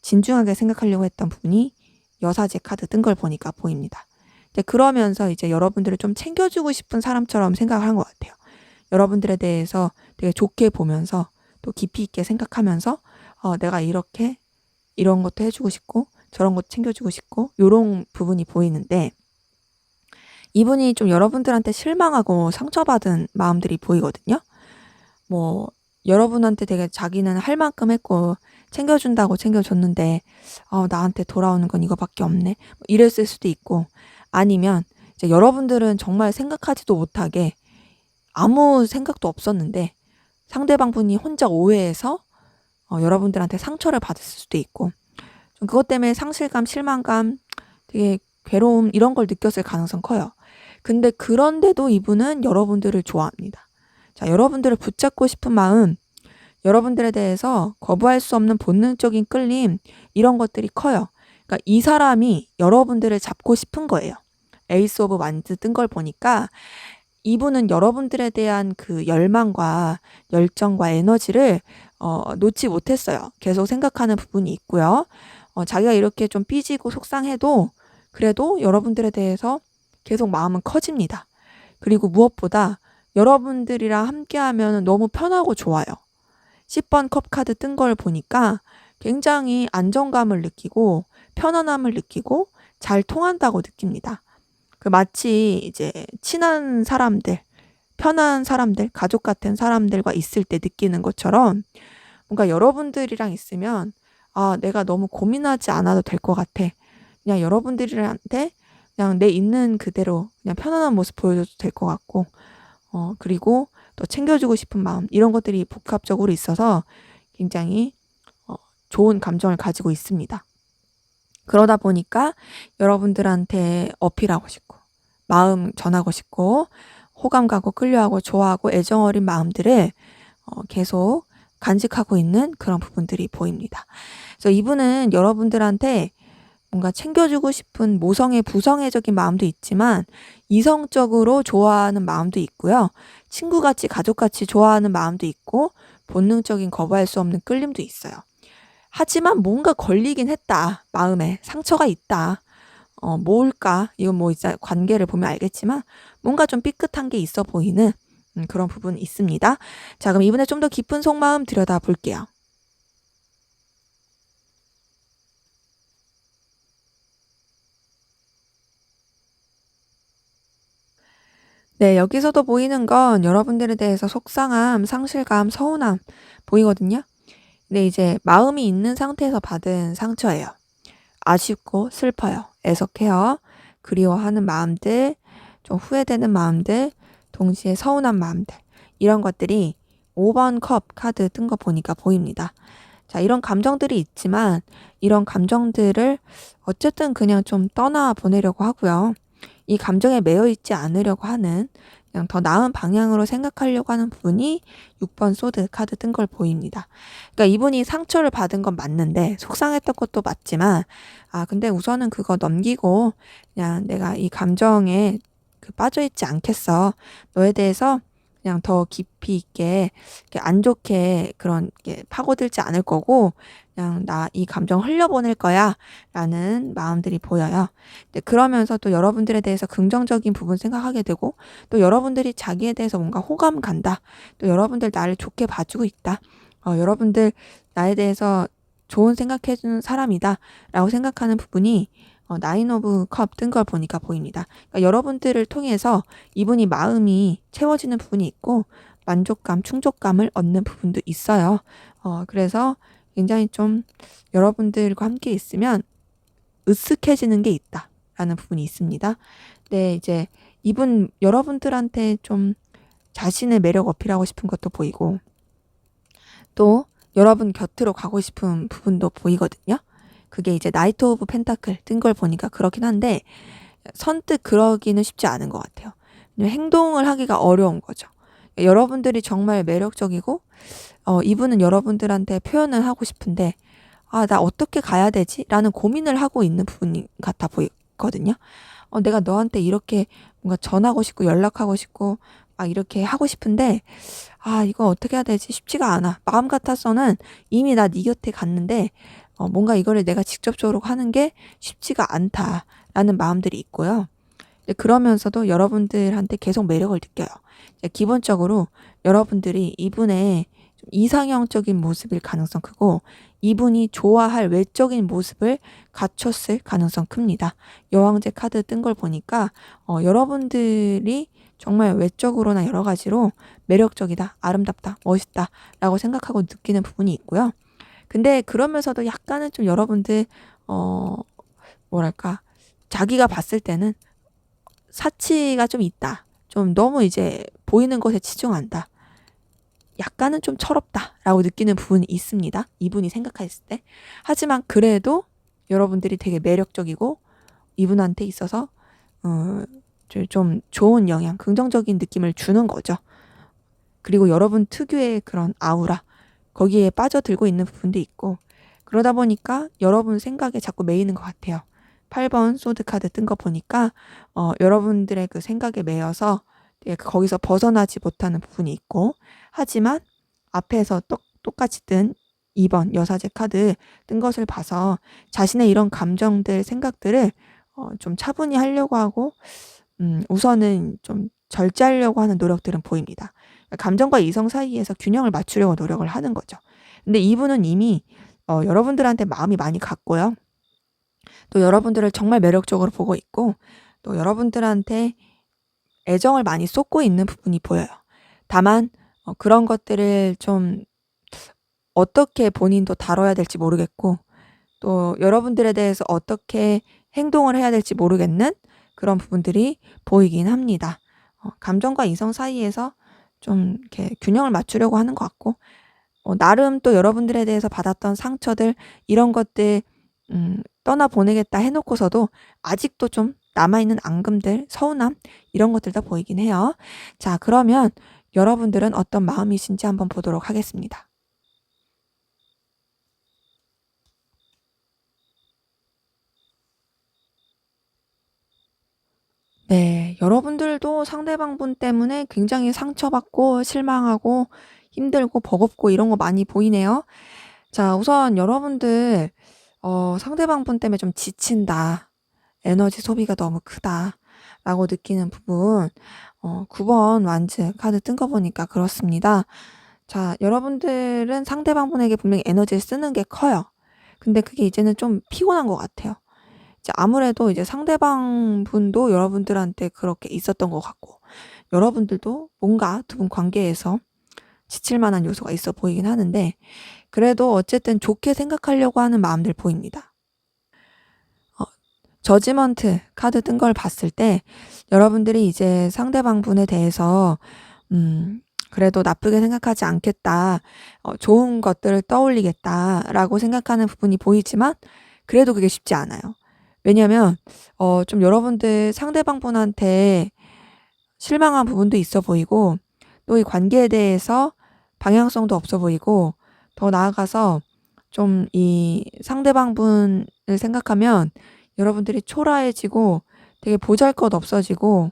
진중하게 생각하려고 했던 부분이 여사제 카드 뜬 걸 보니까 보입니다. 그러면서 이제 여러분들을 좀 챙겨주고 싶은 사람처럼 생각을 한 것 같아요. 여러분들에 대해서 되게 좋게 보면서 또 깊이 있게 생각하면서 내가 이렇게 이런 것도 해주고 싶고 저런 것도 챙겨주고 싶고 요런 부분이 보이는데, 이분이 좀 여러분들한테 실망하고 상처받은 마음들이 보이거든요. 뭐 여러분한테 되게 자기는 할 만큼 했고 챙겨준다고 챙겨줬는데 나한테 돌아오는 건 이거밖에 없네, 이랬을 수도 있고, 아니면 이제 여러분들은 정말 생각하지도 못하게 아무 생각도 없었는데 상대방 분이 혼자 오해해서 여러분들한테 상처를 받았을 수도 있고, 좀 그것 때문에 상실감, 실망감, 되게 괴로움 이런 걸 느꼈을 가능성 커요. 근데 그런데도 이분은 여러분들을 좋아합니다. 자, 여러분들을 붙잡고 싶은 마음, 여러분들에 대해서 거부할 수 없는 본능적인 끌림, 이런 것들이 커요. 그러니까 이 사람이 여러분들을 잡고 싶은 거예요. 에이스 오브 완즈 뜬 걸 보니까 이분은 여러분들에 대한 그 열망과 열정과 에너지를 놓지 못했어요. 계속 생각하는 부분이 있고요. 자기가 이렇게 좀 삐지고 속상해도 그래도 여러분들에 대해서 계속 마음은 커집니다. 그리고 무엇보다 여러분들이랑 함께하면 너무 편하고 좋아요. 10번 컵 카드 뜬 걸 보니까 굉장히 안정감을 느끼고 편안함을 느끼고 잘 통한다고 느낍니다. 마치 이제 친한 사람들, 편한 사람들, 가족 같은 사람들과 있을 때 느끼는 것처럼 뭔가 여러분들이랑 있으면 내가 너무 고민하지 않아도 될 것 같아. 그냥 여러분들한테 그냥 내 있는 그대로 그냥 편안한 모습 보여줘도 될 것 같고, 그리고 또 챙겨주고 싶은 마음, 이런 것들이 복합적으로 있어서 굉장히 좋은 감정을 가지고 있습니다. 그러다 보니까 여러분들한테 어필하고 싶고 마음 전하고 싶고 호감 가고 끌려하고 좋아하고 애정 어린 마음들을 계속 간직하고 있는 그런 부분들이 보입니다. 그래서 이분은 여러분들한테 뭔가 챙겨주고 싶은 모성애, 부성애적인 마음도 있지만 이성적으로 좋아하는 마음도 있고요. 친구같이, 가족같이 좋아하는 마음도 있고 본능적인 거부할 수 없는 끌림도 있어요. 하지만 뭔가 걸리긴 했다. 마음에 상처가 있다. 뭘까? 이건 뭐 이제 관계를 보면 알겠지만 뭔가 좀 삐끗한 게 있어 보이는 그런 부분이 있습니다. 자, 그럼 이번에 좀 더 깊은 속마음 들여다 볼게요. 네, 여기서도 보이는 건 여러분들에 대해서 속상함, 상실감, 서운함 보이거든요. 근데 이제 마음이 있는 상태에서 받은 상처예요. 아쉽고 슬퍼요. 애석해요. 그리워하는 마음들, 좀 후회되는 마음들, 동시에 서운한 마음들, 이런 것들이 5번 컵 카드 뜬 거 보니까 보입니다. 자, 이런 감정들이 있지만 이런 감정들을 어쨌든 그냥 좀 떠나 보내려고 하고요. 이 감정에 매여 있지 않으려고 하는, 그냥 더 나은 방향으로 생각하려고 하는 부분이 6번 소드 카드 뜬 걸 보입니다. 그러니까 이분이 상처를 받은 건 맞는데 속상했던 것도 맞지만 근데 우선은 그거 넘기고 그냥 내가 이 감정에 빠져있지 않겠어. 너에 대해서 그냥 더 깊이 있게 안 좋게 그런 게 파고들지 않을 거고 그냥 나 이 감정 흘려보낼 거야 라는 마음들이 보여요. 그러면서 또 여러분들에 대해서 긍정적인 부분 생각하게 되고 또 여러분들이 자기에 대해서 뭔가 호감 간다. 또 여러분들 나를 좋게 봐주고 있다. 여러분들 나에 대해서 좋은 생각해주는 사람이다 라고 생각하는 부분이 나인 오브 컵 뜬 걸 보니까 보입니다. 그러니까 여러분들을 통해서 이분이 마음이 채워지는 부분이 있고 만족감, 충족감을 얻는 부분도 있어요. 그래서 굉장히 좀 여러분들과 함께 있으면 으쓱해지는 게 있다라는 부분이 있습니다. 네, 이제 이분 여러분들한테 좀 자신의 매력 어필하고 싶은 것도 보이고 또 여러분 곁으로 가고 싶은 부분도 보이거든요. 그게 이제 나이트 오브 펜타클 뜬 걸 보니까 그렇긴 한데 선뜻 그러기는 쉽지 않은 것 같아요. 행동을 하기가 어려운 거죠. 여러분들이 정말 매력적이고 이분은 여러분들한테 표현을 하고 싶은데 나 어떻게 가야 되지? 라는 고민을 하고 있는 부분 같아 보이거든요. 내가 너한테 이렇게 뭔가 전하고 싶고 연락하고 싶고 이렇게 하고 싶은데 이거 어떻게 해야 되지? 쉽지가 않아. 마음 같아서는 이미 나 네 곁에 갔는데 뭔가 이거를 내가 직접적으로 하는 게 쉽지가 않다라는 마음들이 있고요. 그러면서도 여러분들한테 계속 매력을 느껴요. 기본적으로 여러분들이 이분의 좀 이상형적인 모습일 가능성 크고 이분이 좋아할 외적인 모습을 갖췄을 가능성 큽니다. 여왕제 카드 뜬 걸 보니까 여러분들이 정말 외적으로나 여러 가지로 매력적이다, 아름답다, 멋있다 라고 생각하고 느끼는 부분이 있고요. 근데 그러면서도 약간은 좀 여러분들 뭐랄까 자기가 봤을 때는 사치가 좀 있다. 좀 너무 이제 보이는 것에 치중한다. 약간은 좀 철없다라고 느끼는 부분이 있습니다. 이분이 생각했을 때. 하지만 그래도 여러분들이 되게 매력적이고 이분한테 있어서 좀 좋은 영향, 긍정적인 느낌을 주는 거죠. 그리고 여러분 특유의 그런 아우라, 거기에 빠져들고 있는 부분도 있고 그러다 보니까 여러분 생각에 자꾸 매이는 것 같아요. 8번 소드 카드 뜬 거 보니까 여러분들의 그 생각에 매여서 거기서 벗어나지 못하는 부분이 있고 하지만 앞에서 똑같이 뜬 2번 여사제 카드 뜬 것을 봐서 자신의 이런 감정들, 생각들을 좀 차분히 하려고 하고 우선은 좀 절제하려고 하는 노력들은 보입니다. 감정과 이성 사이에서 균형을 맞추려고 노력을 하는 거죠. 근데 이분은 이미 여러분들한테 마음이 많이 갔고요. 또 여러분들을 정말 매력적으로 보고 있고 또 여러분들한테 애정을 많이 쏟고 있는 부분이 보여요. 다만 그런 것들을 좀 어떻게 본인도 다뤄야 될지 모르겠고 또 여러분들에 대해서 어떻게 행동을 해야 될지 모르겠는 그런 부분들이 보이긴 합니다. 감정과 이성 사이에서 좀 이렇게 균형을 맞추려고 하는 것 같고 나름 또 여러분들에 대해서 받았던 상처들 이런 것들 떠나보내겠다 해놓고서도 아직도 좀 남아있는 앙금들, 서운함 이런 것들도 보이긴 해요. 자, 그러면 여러분들은 어떤 마음이신지 한번 보도록 하겠습니다. 네, 여러분들도 상대방분 때문에 굉장히 상처받고 실망하고 힘들고 버겁고 이런 거 많이 보이네요. 자, 우선 여러분들 상대방분 때문에 좀 지친다. 에너지 소비가 너무 크다라고 느끼는 부분 9번 완즈 카드 뜬 거 보니까 그렇습니다. 자, 여러분들은 상대방분에게 분명히 에너지를 쓰는 게 커요. 근데 그게 이제는 좀 피곤한 것 같아요. 이제 아무래도 이제 상대방분도 여러분들한테 그렇게 있었던 것 같고 여러분들도 뭔가 두 분 관계에서 지칠 만한 요소가 있어 보이긴 하는데 그래도 어쨌든 좋게 생각하려고 하는 마음들 보입니다. 저지먼트 카드 뜬 걸 봤을 때 여러분들이 이제 상대방 분에 대해서 그래도 나쁘게 생각하지 않겠다. 좋은 것들을 떠올리겠다라고 생각하는 부분이 보이지만 그래도 그게 쉽지 않아요. 왜냐면 좀 여러분들 상대방 분한테 실망한 부분도 있어 보이고 또 이 관계에 대해서 방향성도 없어 보이고 더 나아가서 좀 이 상대방 분을 생각하면 여러분들이 초라해지고 되게 보잘것없어지고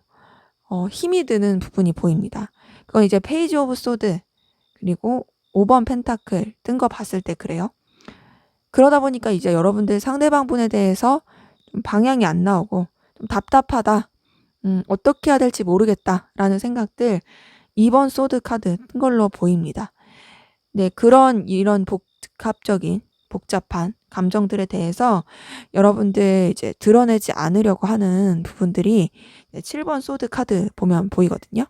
힘이 드는 부분이 보입니다. 그건 이제 페이지 오브 소드 그리고 5번 펜타클 뜬 거 봤을 때 그래요. 그러다 보니까 이제 여러분들 상대방 분에 대해서 좀 방향이 안 나오고 좀 답답하다. 어떻게 해야 될지 모르겠다라는 생각들 2번 소드 카드 뜬 걸로 보입니다. 네, 이런 복합적인 복잡한 감정들에 대해서 여러분들 이제 드러내지 않으려고 하는 부분들이 7번 소드 카드 보면 보이거든요.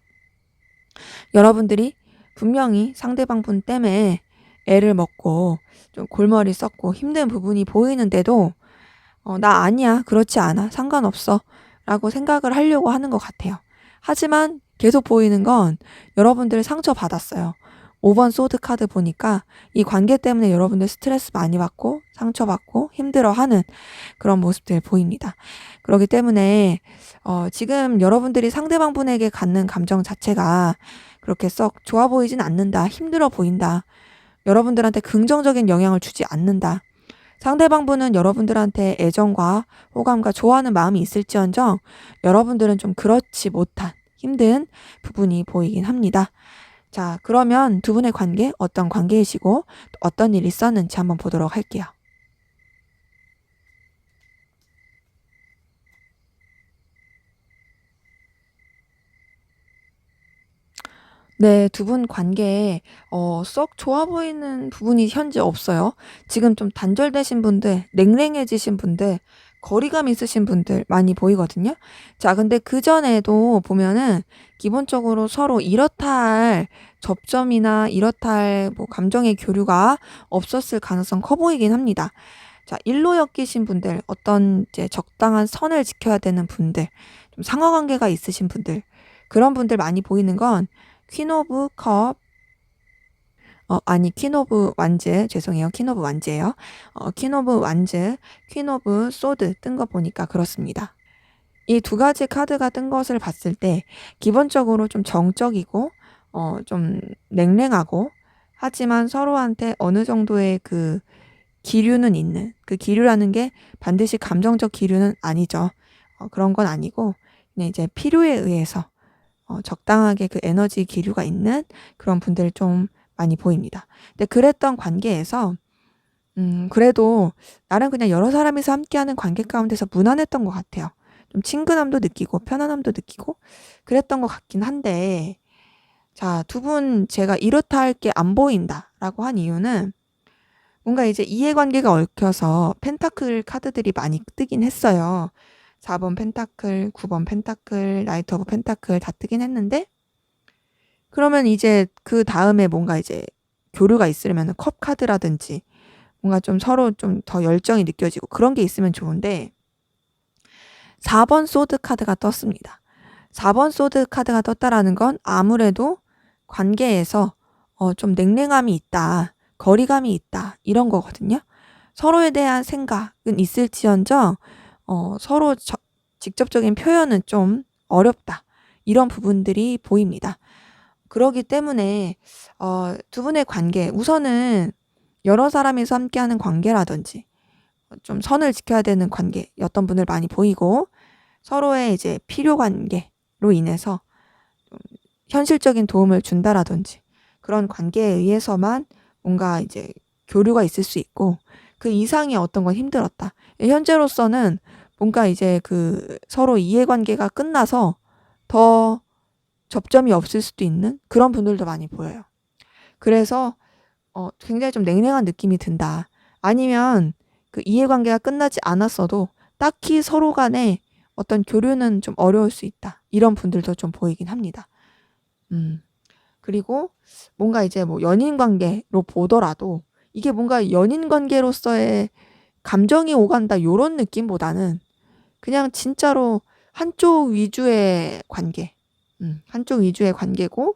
여러분들이 분명히 상대방 분 때문에 애를 먹고 좀 골머리 썩고 힘든 부분이 보이는데도 나 아니야, 그렇지 않아, 상관없어 라고 생각을 하려고 하는 것 같아요. 하지만 계속 보이는 건 여러분들 상처받았어요. 5번 소드 카드 보니까 이 관계 때문에 여러분들 스트레스 많이 받고 상처받고 힘들어하는 그런 모습들 보입니다. 그렇기 때문에 지금 여러분들이 상대방 분에게 갖는 감정 자체가 그렇게 썩 좋아 보이진 않는다, 힘들어 보인다, 여러분들한테 긍정적인 영향을 주지 않는다, 상대방 분은 여러분들한테 애정과 호감과 좋아하는 마음이 있을지언정 여러분들은 좀 그렇지 못한 힘든 부분이 보이긴 합니다. 자, 그러면 두 분의 관계, 어떤 관계이시고 또 어떤 일이 있었는지 한번 보도록 할게요. 네, 두 분 관계에 썩 좋아 보이는 부분이 현재 없어요. 지금 좀 단절되신 분들, 냉랭해지신 분들, 거리감 있으신 분들 많이 보이거든요. 자, 근데 그전에도 보면은 기본적으로 서로 이렇다 할 접점이나 이렇다 할 뭐 감정의 교류가 없었을 가능성 커 보이긴 합니다. 자, 일로 엮이신 분들, 어떤 이제 적당한 선을 지켜야 되는 분들, 좀 상하 관계가 있으신 분들, 그런 분들 많이 보이는 건 퀸 오브 컵, 퀸 오브 완즈, 죄송해요. 퀸 오브 완즈예요. 퀸 오브 완즈, 퀸 오브 소드 뜬 거 보니까 그렇습니다. 이 두 가지 카드가 뜬 것을 봤을 때 기본적으로 좀 정적이고 좀 냉랭하고, 하지만 서로한테 어느 정도의 그 기류는 있는, 그 기류라는 게 반드시 감정적 기류는 아니죠. 그런 건 아니고 그냥 이제 필요에 의해서 적당하게 그 에너지 기류가 있는 그런 분들 좀 많이 보입니다. 근데 그랬던 관계에서 그래도 나름 그냥 여러 사람이서 함께하는 관계 가운데서 무난했던 것 같아요. 좀 친근함도 느끼고 편안함도 느끼고 그랬던 것 같긴 한데, 자, 두 분 제가 이렇다 할 게 안 보인다라고 한 이유는 뭔가 이제 이해관계가 얽혀서 펜타클 카드들이 많이 뜨긴 했어요. 4번 펜타클, 9번 펜타클, 나이트 오브 펜타클 다 뜨긴 했는데, 그러면 이제 그 다음에 뭔가 이제 교류가 있으려면 컵 카드라든지 뭔가 좀 서로 좀 더 열정이 느껴지고 그런 게 있으면 좋은데 4번 소드 카드가 떴습니다. 4번 소드 카드가 떴다라는 건 아무래도 관계에서 좀 냉랭함이 있다, 거리감이 있다, 이런 거거든요. 서로에 대한 생각은 있을지언정 서로 직접적인 표현은 좀 어렵다, 이런 부분들이 보입니다. 그러기 때문에 두 분의 관계, 우선은 여러 사람이서 함께하는 관계라든지 좀 선을 지켜야 되는 관계였던 분들 많이 보이고, 서로의 이제 필요 관계로 인해서 좀 현실적인 도움을 준다라든지 그런 관계에 의해서만 뭔가 이제 교류가 있을 수 있고, 그 이상의 어떤 건 힘들었다. 현재로서는 뭔가 이제 그 서로 이해관계가 끝나서 더 접점이 없을 수도 있는 그런 분들도 많이 보여요. 그래서 굉장히 좀 냉랭한 느낌이 든다. 아니면 그 이해관계가 끝나지 않았어도 딱히 서로 간에 어떤 교류는 좀 어려울 수 있다, 이런 분들도 좀 보이긴 합니다. 그리고 뭔가 이제 뭐 연인 관계로 보더라도 이게 뭔가 연인 관계로서의 감정이 오간다, 요런 느낌보다는 그냥 진짜로 한쪽 위주의 관계, 한쪽 위주의 관계고,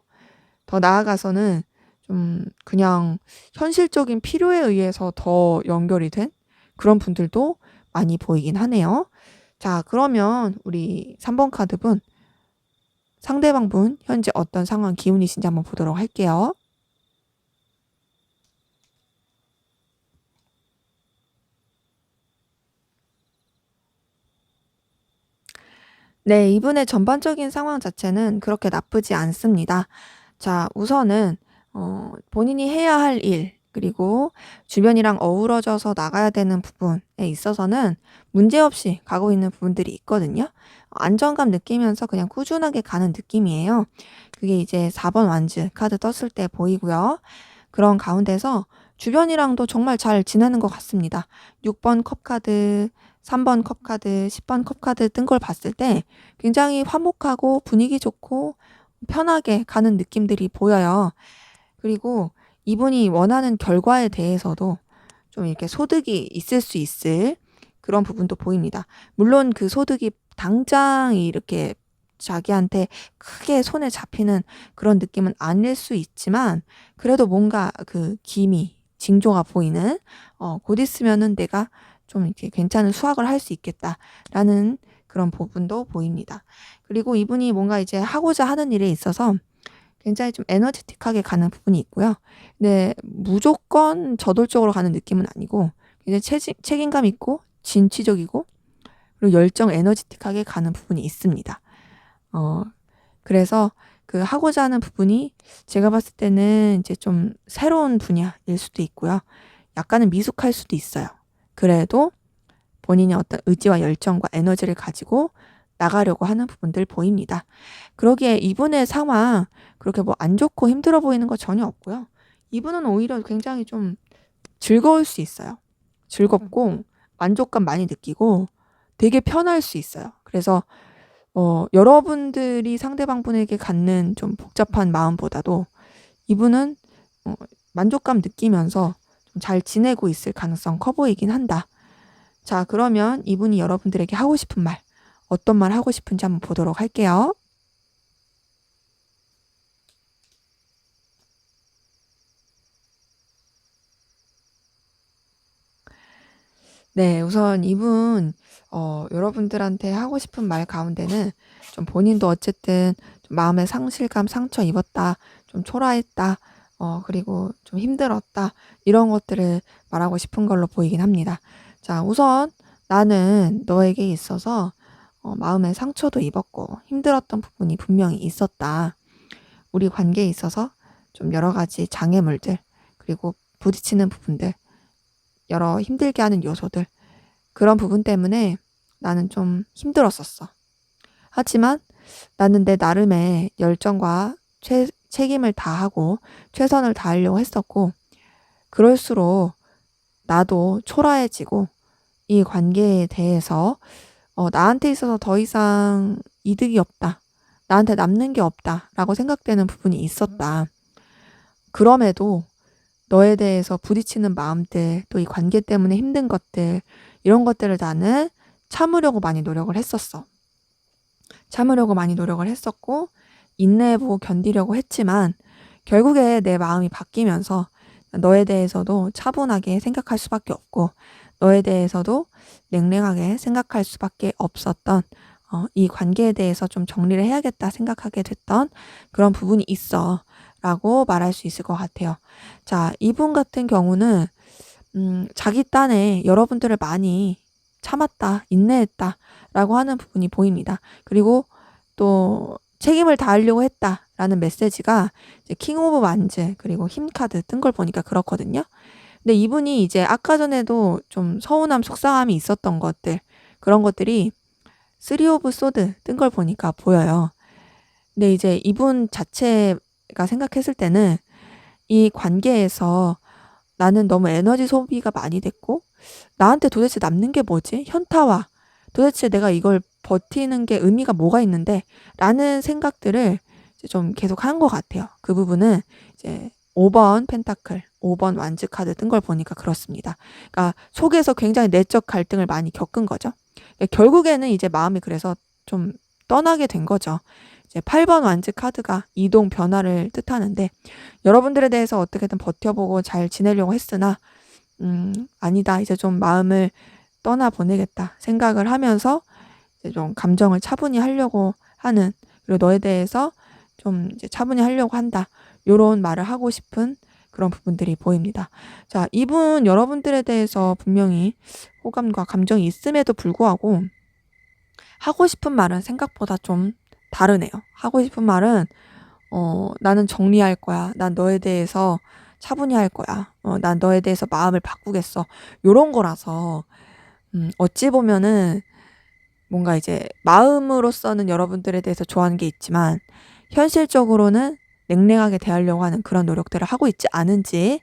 더 나아가서는 좀 그냥 현실적인 필요에 의해서 더 연결이 된 그런 분들도 많이 보이긴 하네요. 자, 그러면 우리 3번 카드분, 상대방 분 현재 어떤 상황 기운이신지 한번 보도록 할게요. 네, 이분의 전반적인 상황 자체는 그렇게 나쁘지 않습니다. 자, 우선은 본인이 해야 할 일, 그리고 주변이랑 어우러져서 나가야 되는 부분에 있어서는 문제없이 가고 있는 부분들이 있거든요. 안정감 느끼면서 그냥 꾸준하게 가는 느낌이에요. 그게 이제 4번 완즈 카드 떴을 때 보이고요. 그런 가운데서 주변이랑도 정말 잘 지내는 것 같습니다. 6번 컵카드, 3번 컵카드, 10번 컵카드 뜬 걸 봤을 때 굉장히 화목하고 분위기 좋고 편하게 가는 느낌들이 보여요. 그리고 이분이 원하는 결과에 대해서도 좀 이렇게 소득이 있을 수 있을 그런 부분도 보입니다. 물론 그 소득이 당장 이렇게 자기한테 크게 손에 잡히는 그런 느낌은 아닐 수 있지만 그래도 뭔가 그 기미, 징조가 보이는 곧 있으면은 내가 좀 이렇게 괜찮은 수확을 할 수 있겠다라는 그런 부분도 보입니다. 그리고 이분이 뭔가 이제 하고자 하는 일에 있어서 굉장히 좀 에너지틱하게 가는 부분이 있고요. 근데 무조건 저돌적으로 가는 느낌은 아니고 굉장히 책임감 있고 진취적이고 그리고 열정 에너지틱하게 가는 부분이 있습니다. 어, 그래서 그 하고자 하는 부분이 제가 봤을 때는 이제 좀 새로운 분야일 수도 있고요. 약간은 미숙할 수도 있어요. 그래도 본인의 어떤 의지와 열정과 에너지를 가지고 나가려고 하는 부분들 보입니다. 그러기에 이분의 상황 그렇게 뭐 안 좋고 힘들어 보이는 거 전혀 없고요. 이분은 오히려 굉장히 좀 즐거울 수 있어요. 즐겁고 만족감 많이 느끼고 되게 편할 수 있어요. 그래서 여러분들이 상대방 분에게 갖는 좀 복잡한 마음보다도 이분은 만족감 느끼면서 좀 잘 지내고 있을 가능성 커 보이긴 한다. 자, 그러면 이분이 여러분들에게 하고 싶은 말, 어떤 말 하고 싶은지 한번 보도록 할게요. 네, 우선 이분, 여러분들한테 하고 싶은 말 가운데는 좀 본인도 어쨌든 좀 마음의 상실감, 상처 입었다, 좀 초라했다, 그리고 좀 힘들었다, 이런 것들을 말하고 싶은 걸로 보이긴 합니다. 자, 우선 나는 너에게 있어서 마음의 상처도 입었고 힘들었던 부분이 분명히 있었다. 우리 관계에 있어서 좀 여러 가지 장애물들, 그리고 부딪히는 부분들, 여러 힘들게 하는 요소들, 그런 부분 때문에 나는 좀 힘들었었어. 하지만 나는 내 나름의 열정과 책임을 다하고 최선을 다하려고 했었고, 그럴수록 나도 초라해지고 이 관계에 대해서 나한테 있어서 더 이상 이득이 없다. 나한테 남는 게 없다라고 생각되는 부분이 있었다. 그럼에도 너에 대해서 부딪히는 마음들, 또 이 관계 때문에 힘든 것들, 이런 것들을 나는 참으려고 많이 노력을 했었어. 참으려고 많이 노력을 했었고, 인내해보고 견디려고 했지만, 결국에 내 마음이 바뀌면서 너에 대해서도 차분하게 생각할 수밖에 없고, 너에 대해서도 냉랭하게 생각할 수밖에 없었던, 이 관계에 대해서 좀 정리를 해야겠다 생각하게 됐던 그런 부분이 있어. 라고 말할 수 있을 것 같아요. 자, 이분 같은 경우는 자기 딴에 여러분들을 많이 참았다, 인내했다 라고 하는 부분이 보입니다. 그리고 또 책임을 다하려고 했다라는 메시지가 이제 킹 오브 완즈 그리고 힘 카드 뜬 걸 보니까 그렇거든요. 근데 이분이 이제 아까 전에도 좀 서운함, 속상함이 있었던 것들, 그런 것들이 쓰리 오브 소드 뜬 걸 보니까 보여요. 근데 이제 이분 자체가 생각했을 때는 이 관계에서 나는 너무 에너지 소비가 많이 됐고 나한테 도대체 남는 게 뭐지? 현타와 도대체 내가 이걸 버티는 게 의미가 뭐가 있는데? 라는 생각들을 이제 좀 계속 한 것 같아요. 그 부분은 이제 5번 펜타클, 5번 완즈 카드 뜬 걸 보니까 그렇습니다. 그러니까 속에서 굉장히 내적 갈등을 많이 겪은 거죠. 결국에는 이제 마음이 그래서 좀 떠나게 된 거죠. 이제 8번 완즈 카드가 이동 변화를 뜻하는데 여러분들에 대해서 어떻게든 버텨보고 잘 지내려고 했으나 아니다. 이제 좀 마음을 떠나보내겠다 생각을 하면서 이제 좀 감정을 차분히 하려고 하는 그리고 너에 대해서 좀 이제 차분히 하려고 한다. 요런 말을 하고 싶은 그런 부분들이 보입니다. 자, 이분 여러분들에 대해서 분명히 호감과 감정이 있음에도 불구하고 하고 싶은 말은 생각보다 좀 다르네요. 하고 싶은 말은 나는 정리할 거야. 난 너에 대해서 차분히 할 거야. 난 너에 대해서 마음을 바꾸겠어. 요런 거라서 어찌 보면은 뭔가 이제 마음으로서는 여러분들에 대해서 좋아하는 게 있지만 현실적으로는 냉랭하게 대하려고 하는 그런 노력들을 하고 있지 않은지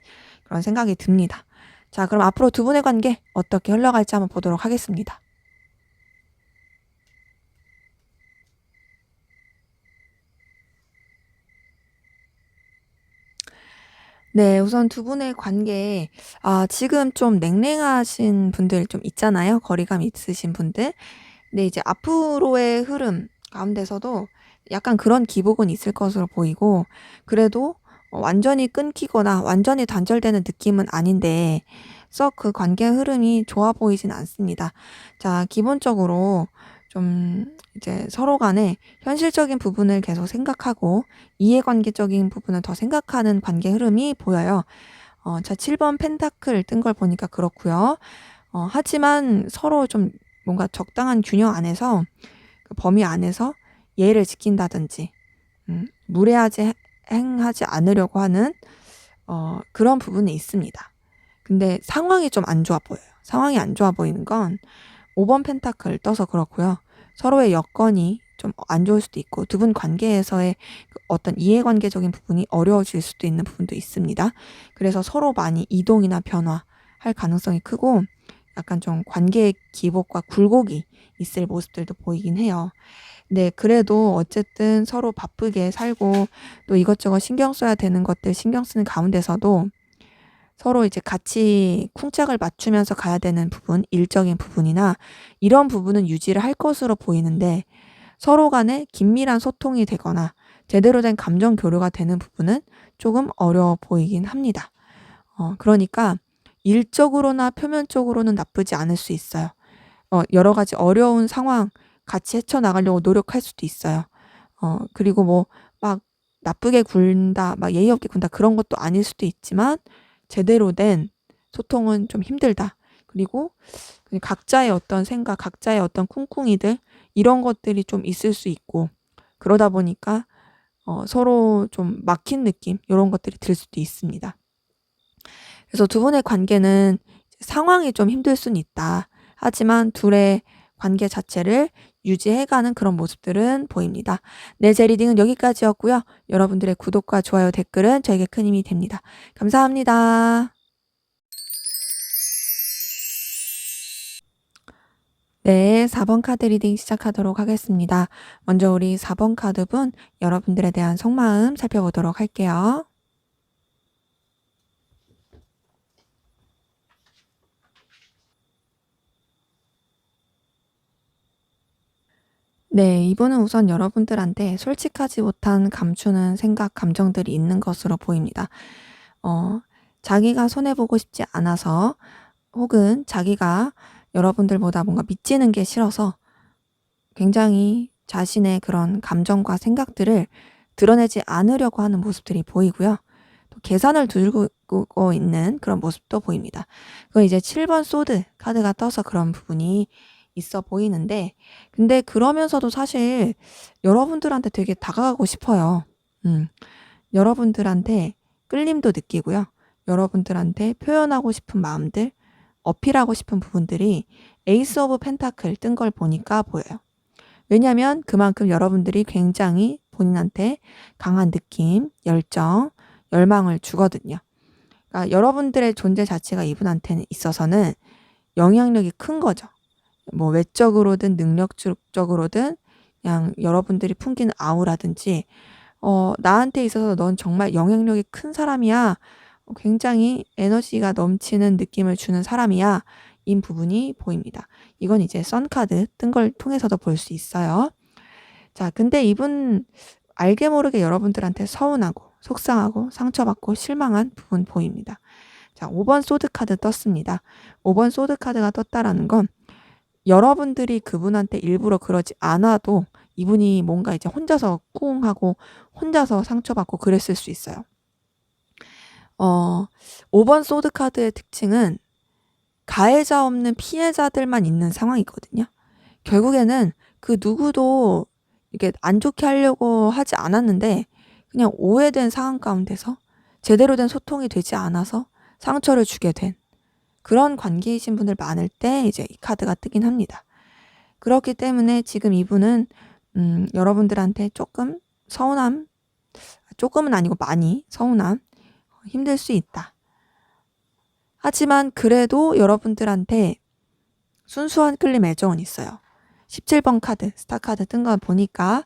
그런 생각이 듭니다. 자, 그럼 앞으로 두 분의 관계 어떻게 흘러갈지 한번 보도록 하겠습니다. 네, 우선 두 분의 관계, 지금 좀 냉랭하신 분들 좀 있잖아요. 거리감 있으신 분들. 근데 이제 앞으로의 흐름 가운데서도 약간 그런 기복은 있을 것으로 보이고, 그래도 완전히 끊기거나 완전히 단절되는 느낌은 아닌데, 썩 그 관계 흐름이 좋아 보이진 않습니다. 자, 기본적으로 좀 이제 서로 간에 현실적인 부분을 계속 생각하고, 이해관계적인 부분을 더 생각하는 관계 흐름이 보여요. 자, 7번 펜타클 뜬 걸 보니까 그렇고요. 하지만 서로 좀 뭔가 적당한 균형 안에서, 그 범위 안에서 예의를 지킨다든지, 무례하지 행하지 않으려고 하는 그런 부분이 있습니다. 근데 상황이 좀 안 좋아 보여요. 상황이 안 좋아 보이는 건 5번 펜타클 떠서 그렇고요. 서로의 여건이 좀 안 좋을 수도 있고, 두 분 관계에서의 그 어떤 이해관계적인 부분이 어려워질 수도 있는 부분도 있습니다. 그래서 서로 많이 이동이나 변화할 가능성이 크고, 약간 좀 관계의 기복과 굴곡이 있을 모습들도 보이긴 해요. 네, 그래도 어쨌든 서로 바쁘게 살고 또 이것저것 신경 써야 되는 것들 신경 쓰는 가운데서도 서로 이제 같이 쿵짝을 맞추면서 가야 되는 부분, 일적인 부분이나 이런 부분은 유지를 할 것으로 보이는데, 서로 간에 긴밀한 소통이 되거나 제대로 된 감정 교류가 되는 부분은 조금 어려워 보이긴 합니다. 그러니까 일적으로나 표면적으로는 나쁘지 않을 수 있어요. 여러 가지 어려운 상황 같이 헤쳐나가려고 노력할 수도 있어요. 그리고 뭐 막 나쁘게 굴다, 막 예의 없게 굴다 그런 것도 아닐 수도 있지만, 제대로 된 소통은 좀 힘들다. 그리고 그냥 각자의 어떤 생각, 각자의 어떤 쿵쿵이들 이런 것들이 좀 있을 수 있고, 그러다 보니까 서로 좀 막힌 느낌 이런 것들이 들 수도 있습니다. 그래서 두 분의 관계는 상황이 좀 힘들 수는 있다. 하지만 둘의 관계 자체를 유지해가는 그런 모습들은 보입니다. 네, 제 리딩은 여기까지였고요. 여러분들의 구독과 좋아요, 댓글은 저에게 큰 힘이 됩니다. 감사합니다. 네, 4번 카드 리딩 시작하도록 하겠습니다. 먼저 우리 4번 카드분 여러분들에 대한 속마음 살펴보도록 할게요. 네, 이분은 우선 여러분들한테 솔직하지 못한 감추는 생각, 감정들이 있는 것으로 보입니다. 자기가 손해보고 싶지 않아서, 혹은 자기가 여러분들보다 뭔가 미치는 게 싫어서 굉장히 자신의 그런 감정과 생각들을 드러내지 않으려고 하는 모습들이 보이고요. 또 계산을 두고 있는 그런 모습도 보입니다. 그건 이제 7번 소드 카드가 떠서 그런 부분이 있어 보이는데, 근데 그러면서도 사실 여러분들한테 되게 다가가고 싶어요. 여러분들한테 끌림도 느끼고요. 여러분들한테 표현하고 싶은 마음들, 어필하고 싶은 부분들이 에이스 오브 펜타클 뜬 걸 보니까 보여요. 왜냐하면 그만큼 여러분들이 굉장히 본인한테 강한 느낌, 열정, 열망을 주거든요. 그러니까 여러분들의 존재 자체가 이분한테는 있어서는 영향력이 큰 거죠. 뭐 외적으로든 능력적으로든 그냥 여러분들이 풍기는 아우라든지, 나한테 있어서 넌 정말 영향력이 큰 사람이야. 굉장히 에너지가 넘치는 느낌을 주는 사람이야. 인 부분이 보입니다. 이건 이제 선카드 뜬 걸 통해서도 볼 수 있어요. 자, 근데 이분 알게 모르게 여러분들한테 서운하고 속상하고 상처받고 실망한 부분 보입니다. 자, 5번 소드 카드 떴습니다. 5번 소드 카드가 떴다라는 건 여러분들이 그분한테 일부러 그러지 않아도 이분이 뭔가 이제 혼자서 꿍하고 혼자서 상처받고 그랬을 수 있어요. 5번 소드 카드의 특징은 가해자 없는 피해자들만 있는 상황이거든요. 결국에는 그 누구도 이렇게 안 좋게 하려고 하지 않았는데, 그냥 오해된 상황 가운데서 제대로 된 소통이 되지 않아서 상처를 주게 된 그런 관계이신 분들 많을 때 이제 이 카드가 뜨긴 합니다. 그렇기 때문에 지금 이분은 여러분들한테 조금 서운함, 조금은 아니고 많이 서운함, 힘들 수 있다. 하지만 그래도 여러분들한테 순수한 끌림 애정은 있어요. 17번 카드, 스타 카드 뜬 거 보니까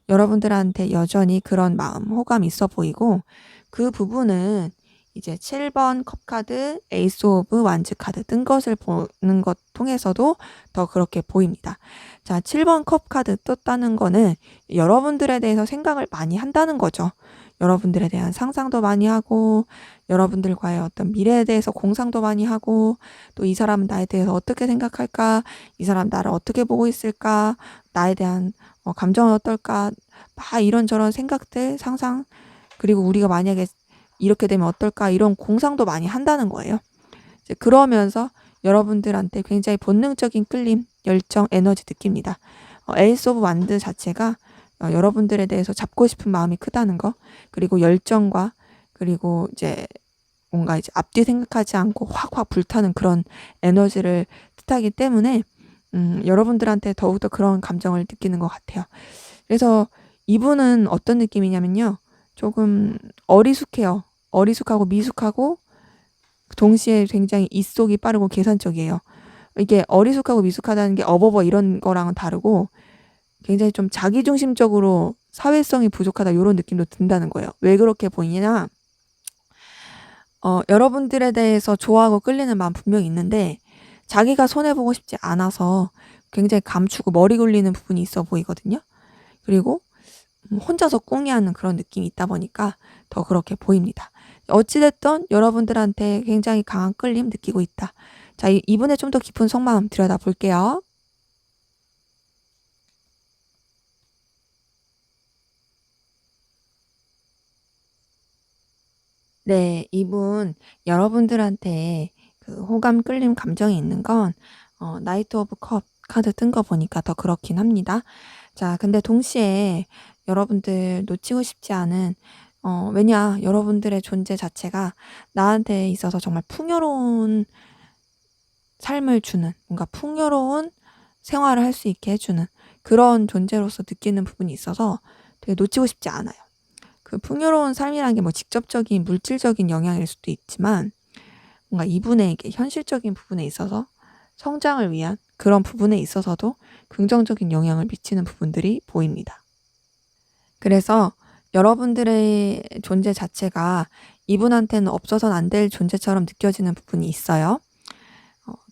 여러분들한테 여전히 그런 마음, 호감이 있어 보이고, 그 부분은 이제 7번 컵 카드, 에이스 오브 완즈 카드 뜬 것을 보는 것 통해서도 더 그렇게 보입니다. 자, 7번 컵 카드 떴다는 거는 여러분들에 대해서 생각을 많이 한다는 거죠. 여러분들에 대한 상상도 많이 하고, 여러분들과의 어떤 미래에 대해서 공상도 많이 하고, 또 이 사람은 나에 대해서 어떻게 생각할까? 이 사람 나를 어떻게 보고 있을까? 나에 대한 감정은 어떨까? 막 이런저런 생각들, 상상, 그리고 우리가 만약에 이렇게 되면 어떨까? 이런 공상도 많이 한다는 거예요. 이제 그러면서 여러분들한테 굉장히 본능적인 끌림, 열정, 에너지 느낍니다. 에이스 오브 완드 자체가 여러분들에 대해서 잡고 싶은 마음이 크다는 거, 그리고 열정과, 그리고 이제 뭔가 이제 앞뒤 생각하지 않고 확확 불타는 그런 에너지를 뜻하기 때문에 여러분들한테 더욱더 그런 감정을 느끼는 것 같아요. 그래서 이분은 어떤 느낌이냐면요. 조금 어리숙해요. 어리숙하고 미숙하고 동시에 굉장히 입속이 빠르고 계산적이에요. 이게 어리숙하고 미숙하다는 게 어버버 이런 거랑은 다르고 굉장히 좀 자기중심적으로 사회성이 부족하다 이런 느낌도 든다는 거예요. 왜 그렇게 보이냐? 여러분들에 대해서 좋아하고 끌리는 마음 분명히 있는데 자기가 손해보고 싶지 않아서 굉장히 감추고 머리 굴리는 부분이 있어 보이거든요. 그리고 혼자서 꿍이하는 그런 느낌이 있다 보니까 더 그렇게 보입니다. 어찌됐든 여러분들한테 굉장히 강한 끌림 느끼고 있다. 자, 이분의 좀 더 깊은 속마음 들여다볼게요. 네, 이분 여러분들한테 그 호감, 끌림, 감정이 있는 건 나이트 오브 컵 카드 뜬 거 보니까 더 그렇긴 합니다. 자, 근데 동시에 여러분들 놓치고 싶지 않은 왜냐, 여러분들의 존재 자체가 나한테 있어서 정말 풍요로운 삶을 주는, 뭔가 풍요로운 생활을 할 수 있게 해주는 그런 존재로서 느끼는 부분이 있어서 되게 놓치고 싶지 않아요. 그 풍요로운 삶이라는 게 뭐 직접적인 물질적인 영향일 수도 있지만 뭔가 이분에게 현실적인 부분에 있어서 성장을 위한 그런 부분에 있어서도 긍정적인 영향을 미치는 부분들이 보입니다. 그래서 여러분들의 존재 자체가 이분한테는 없어서는 안 될 존재처럼 느껴지는 부분이 있어요.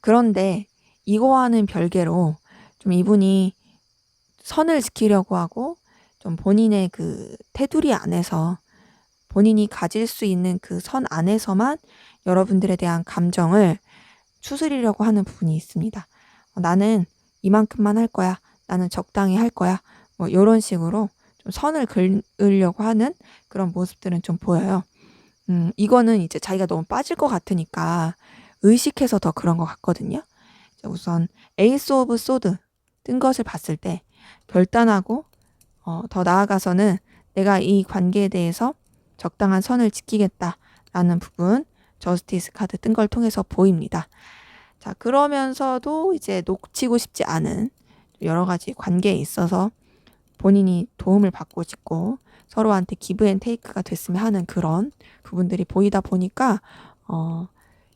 그런데 이거와는 별개로 좀 이분이 선을 지키려고 하고 좀 본인의 그 테두리 안에서 본인이 가질 수 있는 그 선 안에서만 여러분들에 대한 감정을 추스리려고 하는 부분이 있습니다. 나는 이만큼만 할 거야. 나는 적당히 할 거야. 뭐 이런 식으로 좀 선을 그으려고 하는 그런 모습들은 좀 보여요. 이거는 이제 자기가 너무 빠질 것 같으니까 의식해서 더 그런 것 같거든요. 우선 에이스 오브 소드 뜬 것을 봤을 때 결단하고 더 나아가서는 내가 이 관계에 대해서 적당한 선을 지키겠다라는 부분 저스티스 카드 뜬 걸 통해서 보입니다. 자, 그러면서도 이제 놓치고 싶지 않은 여러 가지 관계에 있어서 본인이 도움을 받고 싶고 서로한테 기브 앤 테이크가 됐으면 하는 그런 부분들이 보이다 보니까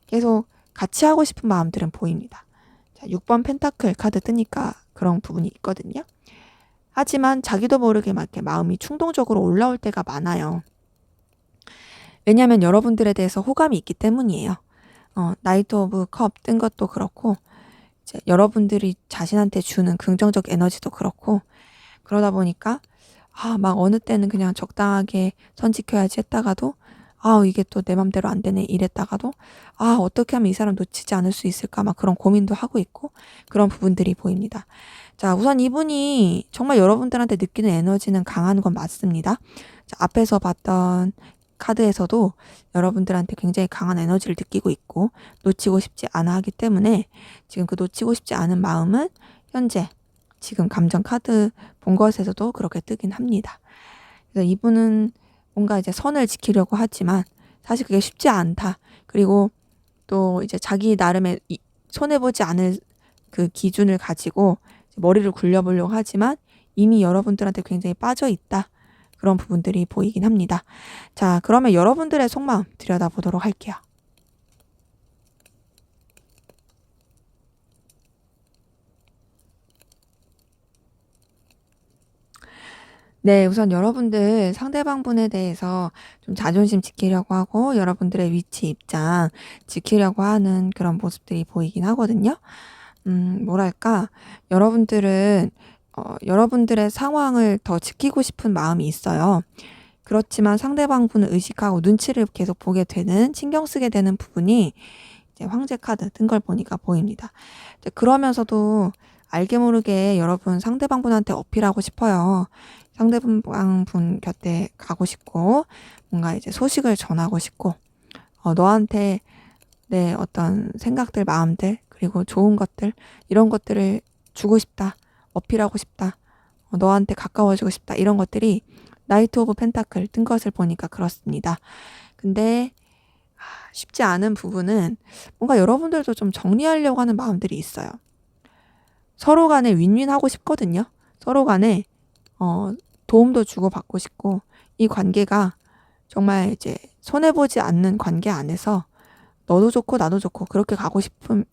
계속 같이 하고 싶은 마음들은 보입니다. 자, 6번 펜타클 카드 뜨니까 그런 부분이 있거든요. 하지만 자기도 모르게 막 이렇게 마음이 충동적으로 올라올 때가 많아요. 왜냐하면 여러분들에 대해서 호감이 있기 때문이에요. 나이트 오브 컵 뜬 것도 그렇고 이제 여러분들이 자신한테 주는 긍정적 에너지도 그렇고 그러다 보니까 막 어느 때는 그냥 적당하게 선 지켜야지 했다가도 이게 또 내 맘대로 안 되네 이랬다가도 어떻게 하면 이 사람 놓치지 않을 수 있을까 막 그런 고민도 하고 있고 그런 부분들이 보입니다. 자, 우선 이분이 정말 여러분들한테 느끼는 에너지는 강한 건 맞습니다. 자, 앞에서 봤던 카드에서도 여러분들한테 굉장히 강한 에너지를 느끼고 있고 놓치고 싶지 않아 하기 때문에 지금 그 놓치고 싶지 않은 마음은 현재 지금 감정 카드 본 것에서도 그렇게 뜨긴 합니다. 그래서 이분은 뭔가 이제 선을 지키려고 하지만 사실 그게 쉽지 않다. 그리고 또 이제 자기 나름의 손해보지 않을 그 기준을 가지고 머리를 굴려보려고 하지만 이미 여러분들한테 굉장히 빠져 있다. 그런 부분들이 보이긴 합니다. 자, 그러면 여러분들의 속마음 들여다보도록 할게요. 네, 우선 여러분들 상대방분에 대해서 좀 자존심 지키려고 하고 여러분들의 위치, 입장 지키려고 하는 그런 모습들이 보이긴 하거든요. 뭐랄까, 여러분들은 여러분들의 상황을 더 지키고 싶은 마음이 있어요. 그렇지만 상대방분을 의식하고 눈치를 계속 보게 되는, 신경 쓰게 되는 부분이 이제 황제 카드 뜬 걸 보니까 보입니다. 이제 그러면서도 알게 모르게 여러분 상대방분한테 어필하고 싶어요. 상대방분 곁에 가고 싶고, 뭔가 이제 소식을 전하고 싶고, 너한테 내 어떤 생각들, 마음들, 그리고 좋은 것들, 이런 것들을 주고 싶다. 어필하고 싶다. 너한테 가까워지고 싶다. 이런 것들이 나이트 오브 펜타클 뜬 것을 보니까 그렇습니다. 근데 쉽지 않은 부분은 뭔가 여러분들도 좀 정리하려고 하는 마음들이 있어요. 서로 간에 윈윈하고 싶거든요. 서로 간에 도움도 주고받고 싶고, 이 관계가 정말 이제 손해보지 않는 관계 안에서 너도 좋고 나도 좋고 그렇게 가고 싶은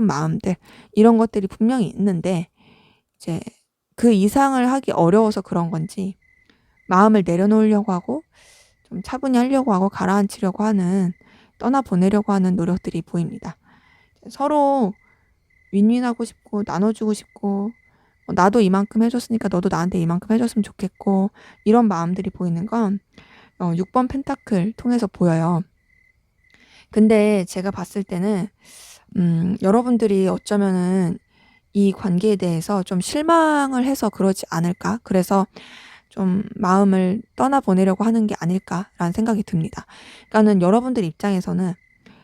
마음들, 이런 것들이 분명히 있는데, 이제 그 이상을 하기 어려워서 그런 건지 마음을 내려놓으려고 하고 좀 차분히 하려고 하고 가라앉히려고 하는, 떠나보내려고 하는 노력들이 보입니다. 서로 윈윈하고 싶고 나눠주고 싶고, 나도 이만큼 해줬으니까 너도 나한테 이만큼 해줬으면 좋겠고, 이런 마음들이 보이는 건 6번 펜타클 통해서 보여요. 근데 제가 봤을 때는 여러분들이 어쩌면은 이 관계에 대해서 좀 실망을 해서 그러지 않을까? 그래서 좀 마음을 떠나보내려고 하는 게 아닐까라는 생각이 듭니다. 그러니까는 여러분들 입장에서는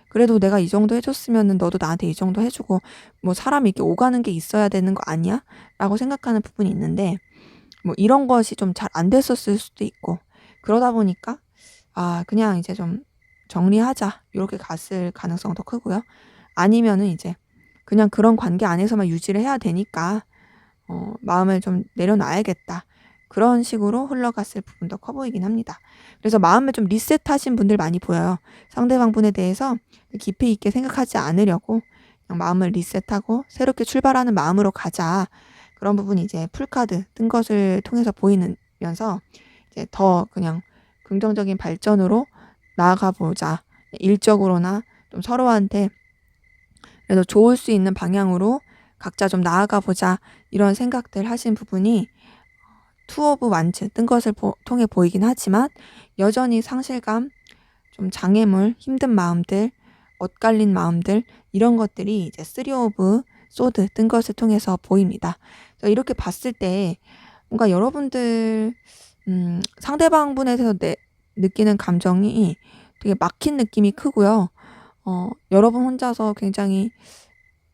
그래도 내가 이 정도 해줬으면은 너도 나한테 이 정도 해주고, 뭐 사람이 이렇게 오가는 게 있어야 되는 거 아니야? 라고 생각하는 부분이 있는데, 뭐 이런 것이 좀 잘 안 됐었을 수도 있고, 그러다 보니까 그냥 이제 좀 정리하자, 이렇게 갔을 가능성도 크고요. 아니면은 이제 그냥 그런 관계 안에서만 유지를 해야 되니까 마음을 좀 내려놔야겠다, 그런 식으로 흘러갔을 부분도 커 보이긴 합니다. 그래서 마음을 좀 리셋하신 분들 많이 보여요. 상대방 분에 대해서 깊이 있게 생각하지 않으려고 그냥 마음을 리셋하고 새롭게 출발하는 마음으로 가자, 그런 부분이 이제 풀카드 뜬 것을 통해서 보이면서 이제 더 그냥 긍정적인 발전으로 나아가 보자, 일적으로나 좀 서로한테 그래서 좋을 수 있는 방향으로 각자 좀 나아가 보자, 이런 생각들 하신 부분이 투 오브 완츠 뜬 것을 통해 보이긴 하지만, 여전히 상실감, 좀 장애물, 힘든 마음들, 엇갈린 마음들, 이런 것들이 이제 쓰리 오브 소드 뜬 것을 통해서 보입니다. 그래서 이렇게 봤을 때 뭔가 여러분들 상대방 분에 대해서 느끼는 감정이 되게 막힌 느낌이 크고요. 여러분 혼자서 굉장히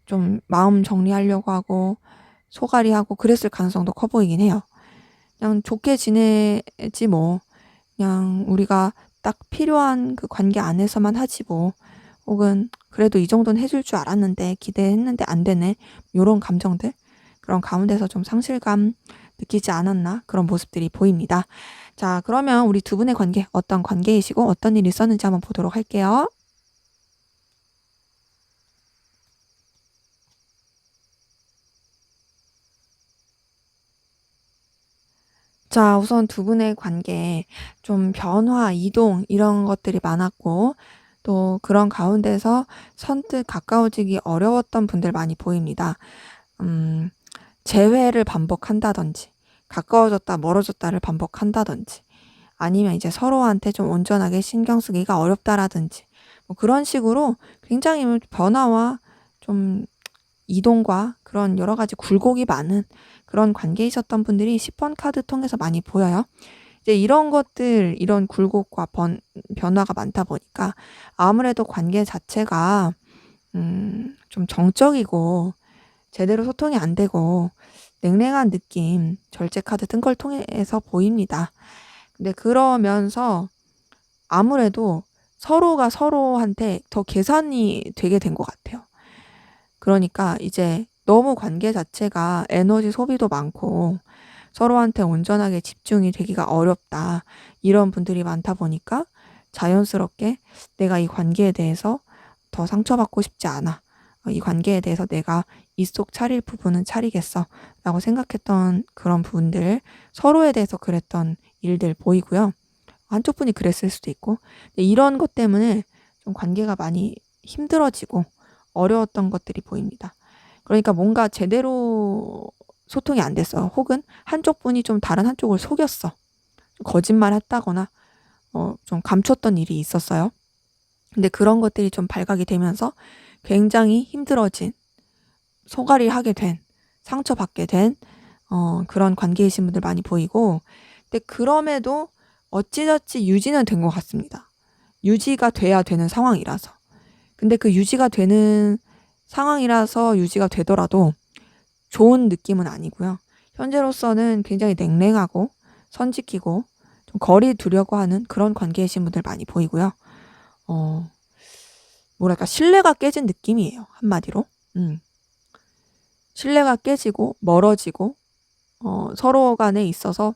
좀 마음 정리하려고 하고 소갈이하고 그랬을 가능성도 커 보이긴 해요. 그냥 좋게 지내지 뭐, 그냥 우리가 딱 필요한 그 관계 안에서만 하지 뭐, 혹은 그래도 이 정도는 해줄 줄 알았는데 기대했는데 안 되네, 요런 감정들, 그런 가운데서 좀 상실감 느끼지 않았나, 그런 모습들이 보입니다. 자, 그러면 우리 두 분의 관계, 어떤 관계이시고 어떤 일이 있었는지 한번 보도록 할게요. 자, 우선 두 분의 관계, 좀 변화, 이동, 이런 것들이 많았고, 또 그런 가운데서 선뜻 가까워지기 어려웠던 분들 많이 보입니다. 재회를 반복한다든지, 가까워졌다 멀어졌다를 반복한다든지, 아니면 이제 서로한테 좀 온전하게 신경 쓰기가 어렵다라든지, 뭐 그런 식으로 굉장히 변화와 좀 이동과 그런 여러 가지 굴곡이 많은 그런 관계이셨던 분들이 10번 카드 통해서 많이 보여요. 이제 이런 것들, 이런 굴곡과 변화가 많다 보니까 아무래도 관계 자체가 좀 정적이고 제대로 소통이 안 되고 냉랭한 느낌, 절제 카드 뜬 걸 통해서 보입니다. 근데 그러면서 아무래도 서로가 서로한테 더 계산이 되게 된 것 같아요. 그러니까 이제 너무 관계 자체가 에너지 소비도 많고 서로한테 온전하게 집중이 되기가 어렵다, 이런 분들이 많다 보니까 자연스럽게 내가 이 관계에 대해서 더 상처받고 싶지 않아, 이 관계에 대해서 내가 이속 차릴 부분은 차리겠어 라고 생각했던 그런 부분들, 서로에 대해서 그랬던 일들 보이고요. 한쪽 분이 그랬을 수도 있고, 이런 것 때문에 좀 관계가 많이 힘들어지고 어려웠던 것들이 보입니다. 그러니까 뭔가 제대로 소통이 안 됐어. 혹은 한쪽 분이 좀 다른 한쪽을 속였어. 거짓말 했다거나 좀 감췄던 일이 있었어요. 근데 그런 것들이 좀 발각이 되면서 굉장히 힘들어진, 소갈이 하게 된, 상처받게 된 그런 관계이신 분들 많이 보이고, 근데 그럼에도 어찌저찌 유지는 된 것 같습니다. 유지가 돼야 되는 상황이라서. 근데 그 유지가 되는 상황이라서 유지가 되더라도 좋은 느낌은 아니고요. 현재로서는 굉장히 냉랭하고 선 지키고 좀 거리 두려고 하는 그런 관계이신 분들 많이 보이고요. 뭐랄까, 신뢰가 깨진 느낌이에요. 한마디로. 신뢰가 깨지고 멀어지고 서로 간에 있어서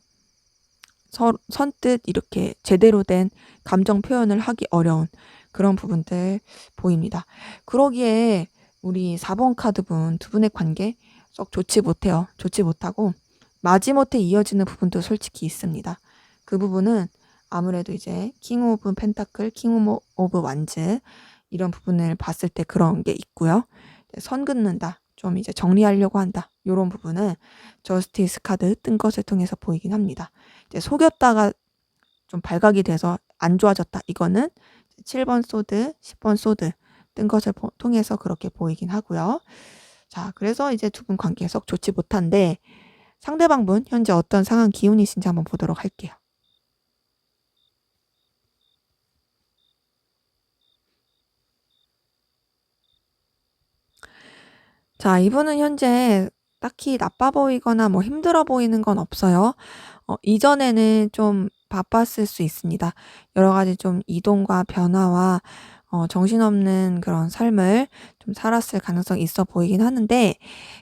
선뜻 이렇게 제대로 된 감정 표현을 하기 어려운 그런 부분들 보입니다. 그러기에 우리 4번 카드분 두 분의 관계 썩 좋지 못해요. 좋지 못하고 마지못해 이어지는 부분도 솔직히 있습니다. 그 부분은 아무래도 이제 킹 오브 펜타클, 킹 오브 완즈 이런 부분을 봤을 때 그런 게 있고요. 선 긋는다, 좀 이제 정리하려고 한다, 이런 부분은 저스티스 카드 뜬 것을 통해서 보이긴 합니다. 이제 속였다가 좀 발각이 돼서 안 좋아졌다, 이거는 7번 소드, 10번 소드 뜬 것을 통해서 그렇게 보이긴 하고요. 자, 그래서 이제 두 분 관계 썩 좋지 못한데 상대방분 현재 어떤 상황 기운이신지 한번 보도록 할게요. 자, 이분은 현재 딱히 나빠 보이거나 뭐 힘들어 보이는 건 없어요. 이전에는 좀 바빴을 수 있습니다. 여러 가지 좀 이동과 변화와 정신없는 그런 삶을 좀 살았을 가능성이 있어 보이긴 하는데,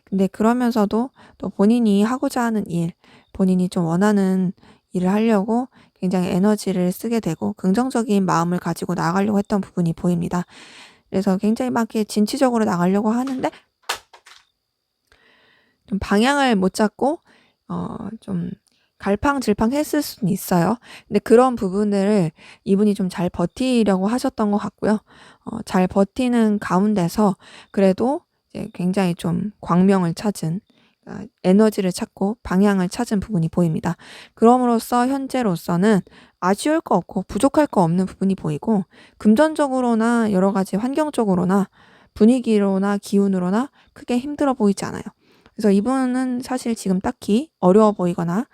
근데 그러면서도 또 본인이 하고자 하는 일, 본인이 좀 원하는 일을 하려고 굉장히 에너지를 쓰게 되고 긍정적인 마음을 가지고 나아가려고 했던 부분이 보입니다. 그래서 굉장히 막 이렇게 진취적으로 나가려고 하는데 좀 방향을 못 잡고 좀 갈팡질팡했을 수는 있어요. 근데 그런 부분을 이분이 좀 잘 버티려고 하셨던 것 같고요. 잘 버티는 가운데서 그래도 이제 굉장히 좀 광명을 찾은, 에너지를 찾고 방향을 찾은 부분이 보입니다. 그럼으로써 현재로서는 아쉬울 거 없고 부족할 거 없는 부분이 보이고, 금전적으로나 여러 가지 환경적으로나 분위기로나 기운으로나 크게 힘들어 보이지 않아요. 그래서 이분은 사실 지금 딱히 어려워 보이거나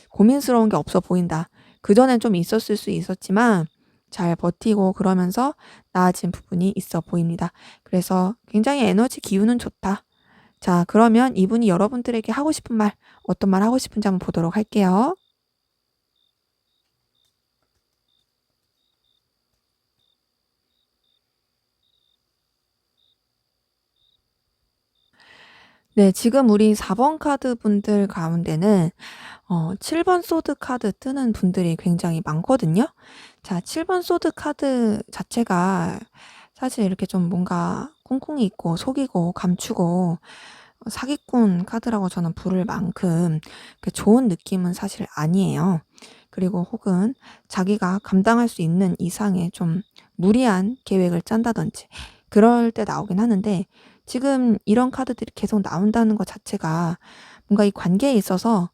고민스러운 게 없어 보인다. 그전엔 좀 있었을 수 있었지만 잘 버티고 그러면서 나아진 부분이 있어 보입니다. 그래서 굉장히 에너지 기운은 좋다. 자, 그러면 이분이 여러분들에게 하고 싶은 말, 어떤 말 하고 싶은지 한번 보도록 할게요. 네, 지금 우리 4번 카드 분들 가운데는 7번 소드 카드 뜨는 분들이 굉장히 많거든요. 자, 7번 소드 카드 자체가 사실 이렇게 좀 뭔가 꽁꽁이 있고 속이고 감추고 사기꾼 카드라고 저는 부를 만큼 좋은 느낌은 사실 아니에요. 그리고 혹은 자기가 감당할 수 있는 이상의 좀 무리한 계획을 짠다든지 그럴 때 나오긴 하는데, 지금 이런 카드들이 계속 나온다는 것 자체가 뭔가 이 관계에 있어서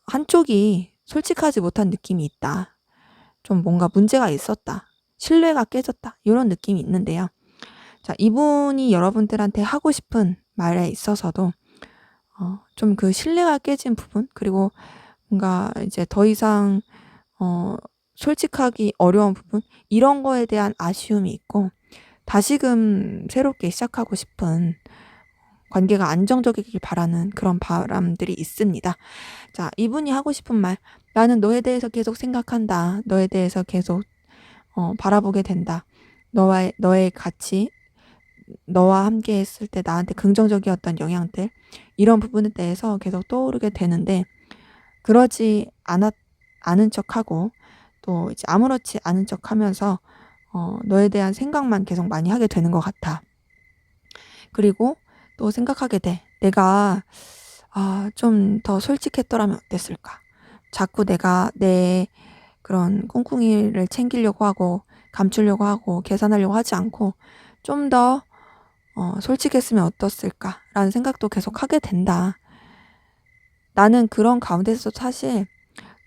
한쪽이 솔직하지 못한 느낌이 있다, 좀 뭔가 문제가 있었다, 신뢰가 깨졌다, 이런 느낌이 있는데요. 자, 이분이 여러분들한테 하고 싶은 말에 있어서도 좀 그 신뢰가 깨진 부분, 그리고 뭔가 이제 더 이상 솔직하기 어려운 부분, 이런 거에 대한 아쉬움이 있고 다시금 새롭게 시작하고 싶은, 관계가 안정적이길 바라는 그런 바람들이 있습니다. 자, 이분이 하고 싶은 말, 나는 너에 대해서 계속 생각한다. 너에 대해서 계속 바라보게 된다. 너의 가치, 너와 함께 했을 때 나한테 긍정적이었던 영향들, 이런 부분에 대해서 계속 떠오르게 되는데 그러지 않은 척하고 또 이제 아무렇지 않은 척하면서 너에 대한 생각만 계속 많이 하게 되는 것 같아. 그리고 또 생각하게 돼. 내가 좀 더 솔직했더라면 어땠을까? 자꾸 내가 내 그런 꿍꿍이를 챙기려고 하고 감추려고 하고 계산하려고 하지 않고 좀 더 솔직했으면 어땠을까라는 생각도 계속 하게 된다. 나는 그런 가운데서 사실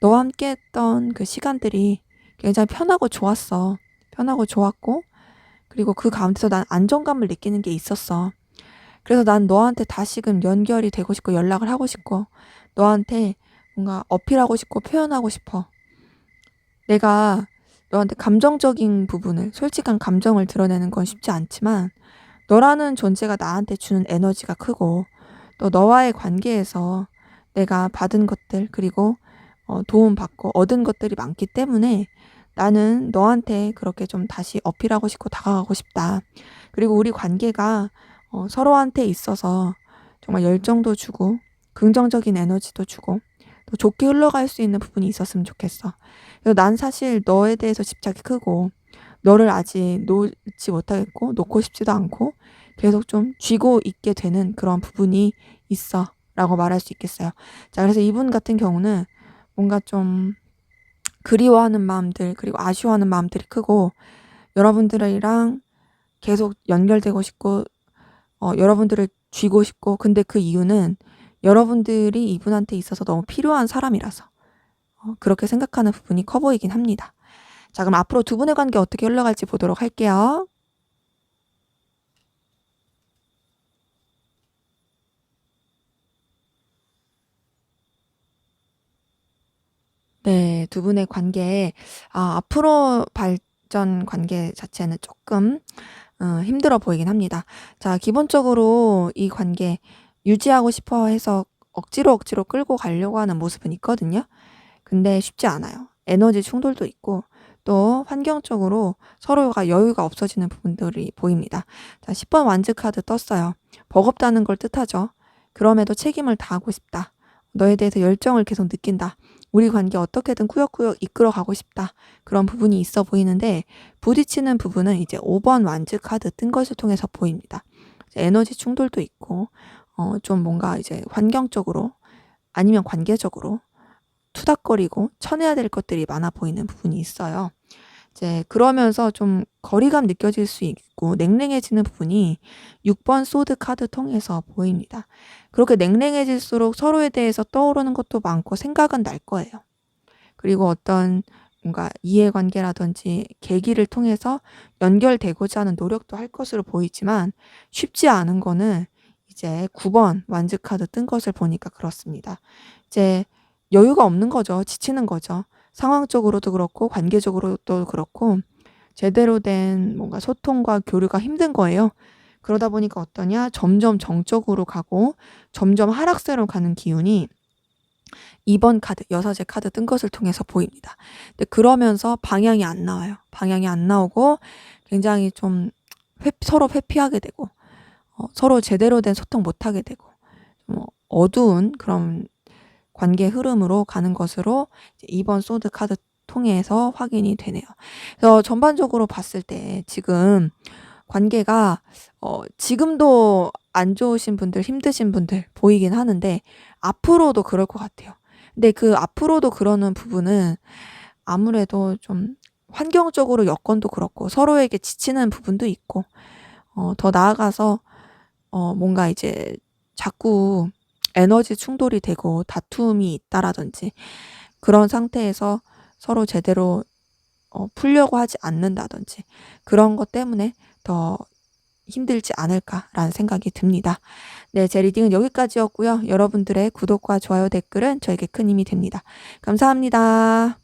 너와 함께 했던 그 시간들이 굉장히 편하고 좋았어. 편하고 좋았고 그리고 그 가운데서 난 안정감을 느끼는 게 있었어. 그래서 난 너한테 다시금 연결이 되고 싶고 연락을 하고 싶고 너한테 뭔가 어필하고 싶고 표현하고 싶어. 내가 너한테 감정적인 부분을 솔직한 감정을 드러내는 건 쉽지 않지만 너라는 존재가 나한테 주는 에너지가 크고 또 너와의 관계에서 내가 받은 것들 그리고 도움받고 얻은 것들이 많기 때문에 나는 너한테 그렇게 좀 다시 어필하고 싶고 다가가고 싶다. 그리고 우리 관계가 서로한테 있어서 정말 열정도 주고 긍정적인 에너지도 주고 또 좋게 흘러갈 수 있는 부분이 있었으면 좋겠어. 그래서 난 사실 너에 대해서 집착이 크고 너를 아직 놓지 못하겠고 놓고 싶지도 않고 계속 좀 쥐고 있게 되는 그런 부분이 있어 라고 말할 수 있겠어요. 자, 그래서 이분 같은 경우는 뭔가 좀 그리워하는 마음들 그리고 아쉬워하는 마음들이 크고 여러분들이랑 계속 연결되고 싶고 여러분들을 쥐고 싶고 근데 그 이유는 여러분들이 이분한테 있어서 너무 필요한 사람이라서 그렇게 생각하는 부분이 커 보이긴 합니다. 자, 그럼 앞으로 두 분의 관계 어떻게 흘러갈지 보도록 할게요. 네, 두 분의 관계, 앞으로 발전 관계 자체는 조금 힘들어 보이긴 합니다. 자, 기본적으로 이 관계 유지하고 싶어 해서 억지로 끌고 가려고 하는 모습은 있거든요. 근데 쉽지 않아요. 에너지 충돌도 있고 또 환경적으로 서로가 여유가 없어지는 부분들이 보입니다. 자, 10번 완즈 카드 떴어요. 버겁다는 걸 뜻하죠. 그럼에도 책임을 다하고 싶다. 너에 대해서 열정을 계속 느낀다. 우리 관계 어떻게든 꾸역꾸역 이끌어 가고 싶다. 그런 부분이 있어 보이는데 부딪히는 부분은 이제 5번 완즈 카드 뜬 것을 통해서 보입니다. 에너지 충돌도 있고 좀 뭔가 이제 환경적으로 아니면 관계적으로 투닥거리고 쳐내야 될 것들이 많아 보이는 부분이 있어요. 이제 그러면서 좀 거리감 느껴질 수 있고 냉랭해지는 부분이 6번 소드 카드 통해서 보입니다. 그렇게 냉랭해질수록 서로에 대해서 떠오르는 것도 많고 생각은 날 거예요. 그리고 어떤 뭔가 이해관계라든지 계기를 통해서 연결되고자 하는 노력도 할 것으로 보이지만 쉽지 않은 거는 이제 9번 완즈 카드 뜬 것을 보니까 그렇습니다. 이제 여유가 없는 거죠. 지치는 거죠. 상황적으로도 그렇고 관계적으로도 그렇고 제대로 된 뭔가 소통과 교류가 힘든 거예요. 그러다 보니까 어떠냐? 점점 정적으로 가고 점점 하락세로 가는 기운이 2번 카드, 여사제 카드 뜬 것을 통해서 보입니다. 근데 그러면서 방향이 안 나와요. 방향이 안 나오고 굉장히 좀 서로 회피하게 되고 서로 제대로 된 소통 못하게 되고 좀 어두운 그런 관계 흐름으로 가는 것으로 2번 소드 카드 통해서 확인이 되네요. 그래서 전반적으로 봤을 때 지금 관계가 지금도 안 좋으신 분들, 힘드신 분들 보이긴 하는데 앞으로도 그럴 것 같아요. 근데 그 앞으로도 그러는 부분은 아무래도 좀 환경적으로 여건도 그렇고 서로에게 지치는 부분도 있고 더 나아가서 뭔가 이제 자꾸 에너지 충돌이 되고 다툼이 있다라든지 그런 상태에서 서로 제대로 풀려고 하지 않는다든지 그런 것 때문에 더 힘들지 않을까라는 생각이 듭니다. 네, 제 리딩은 여기까지였고요. 여러분들의 구독과 좋아요, 댓글은 저에게 큰 힘이 됩니다. 감사합니다.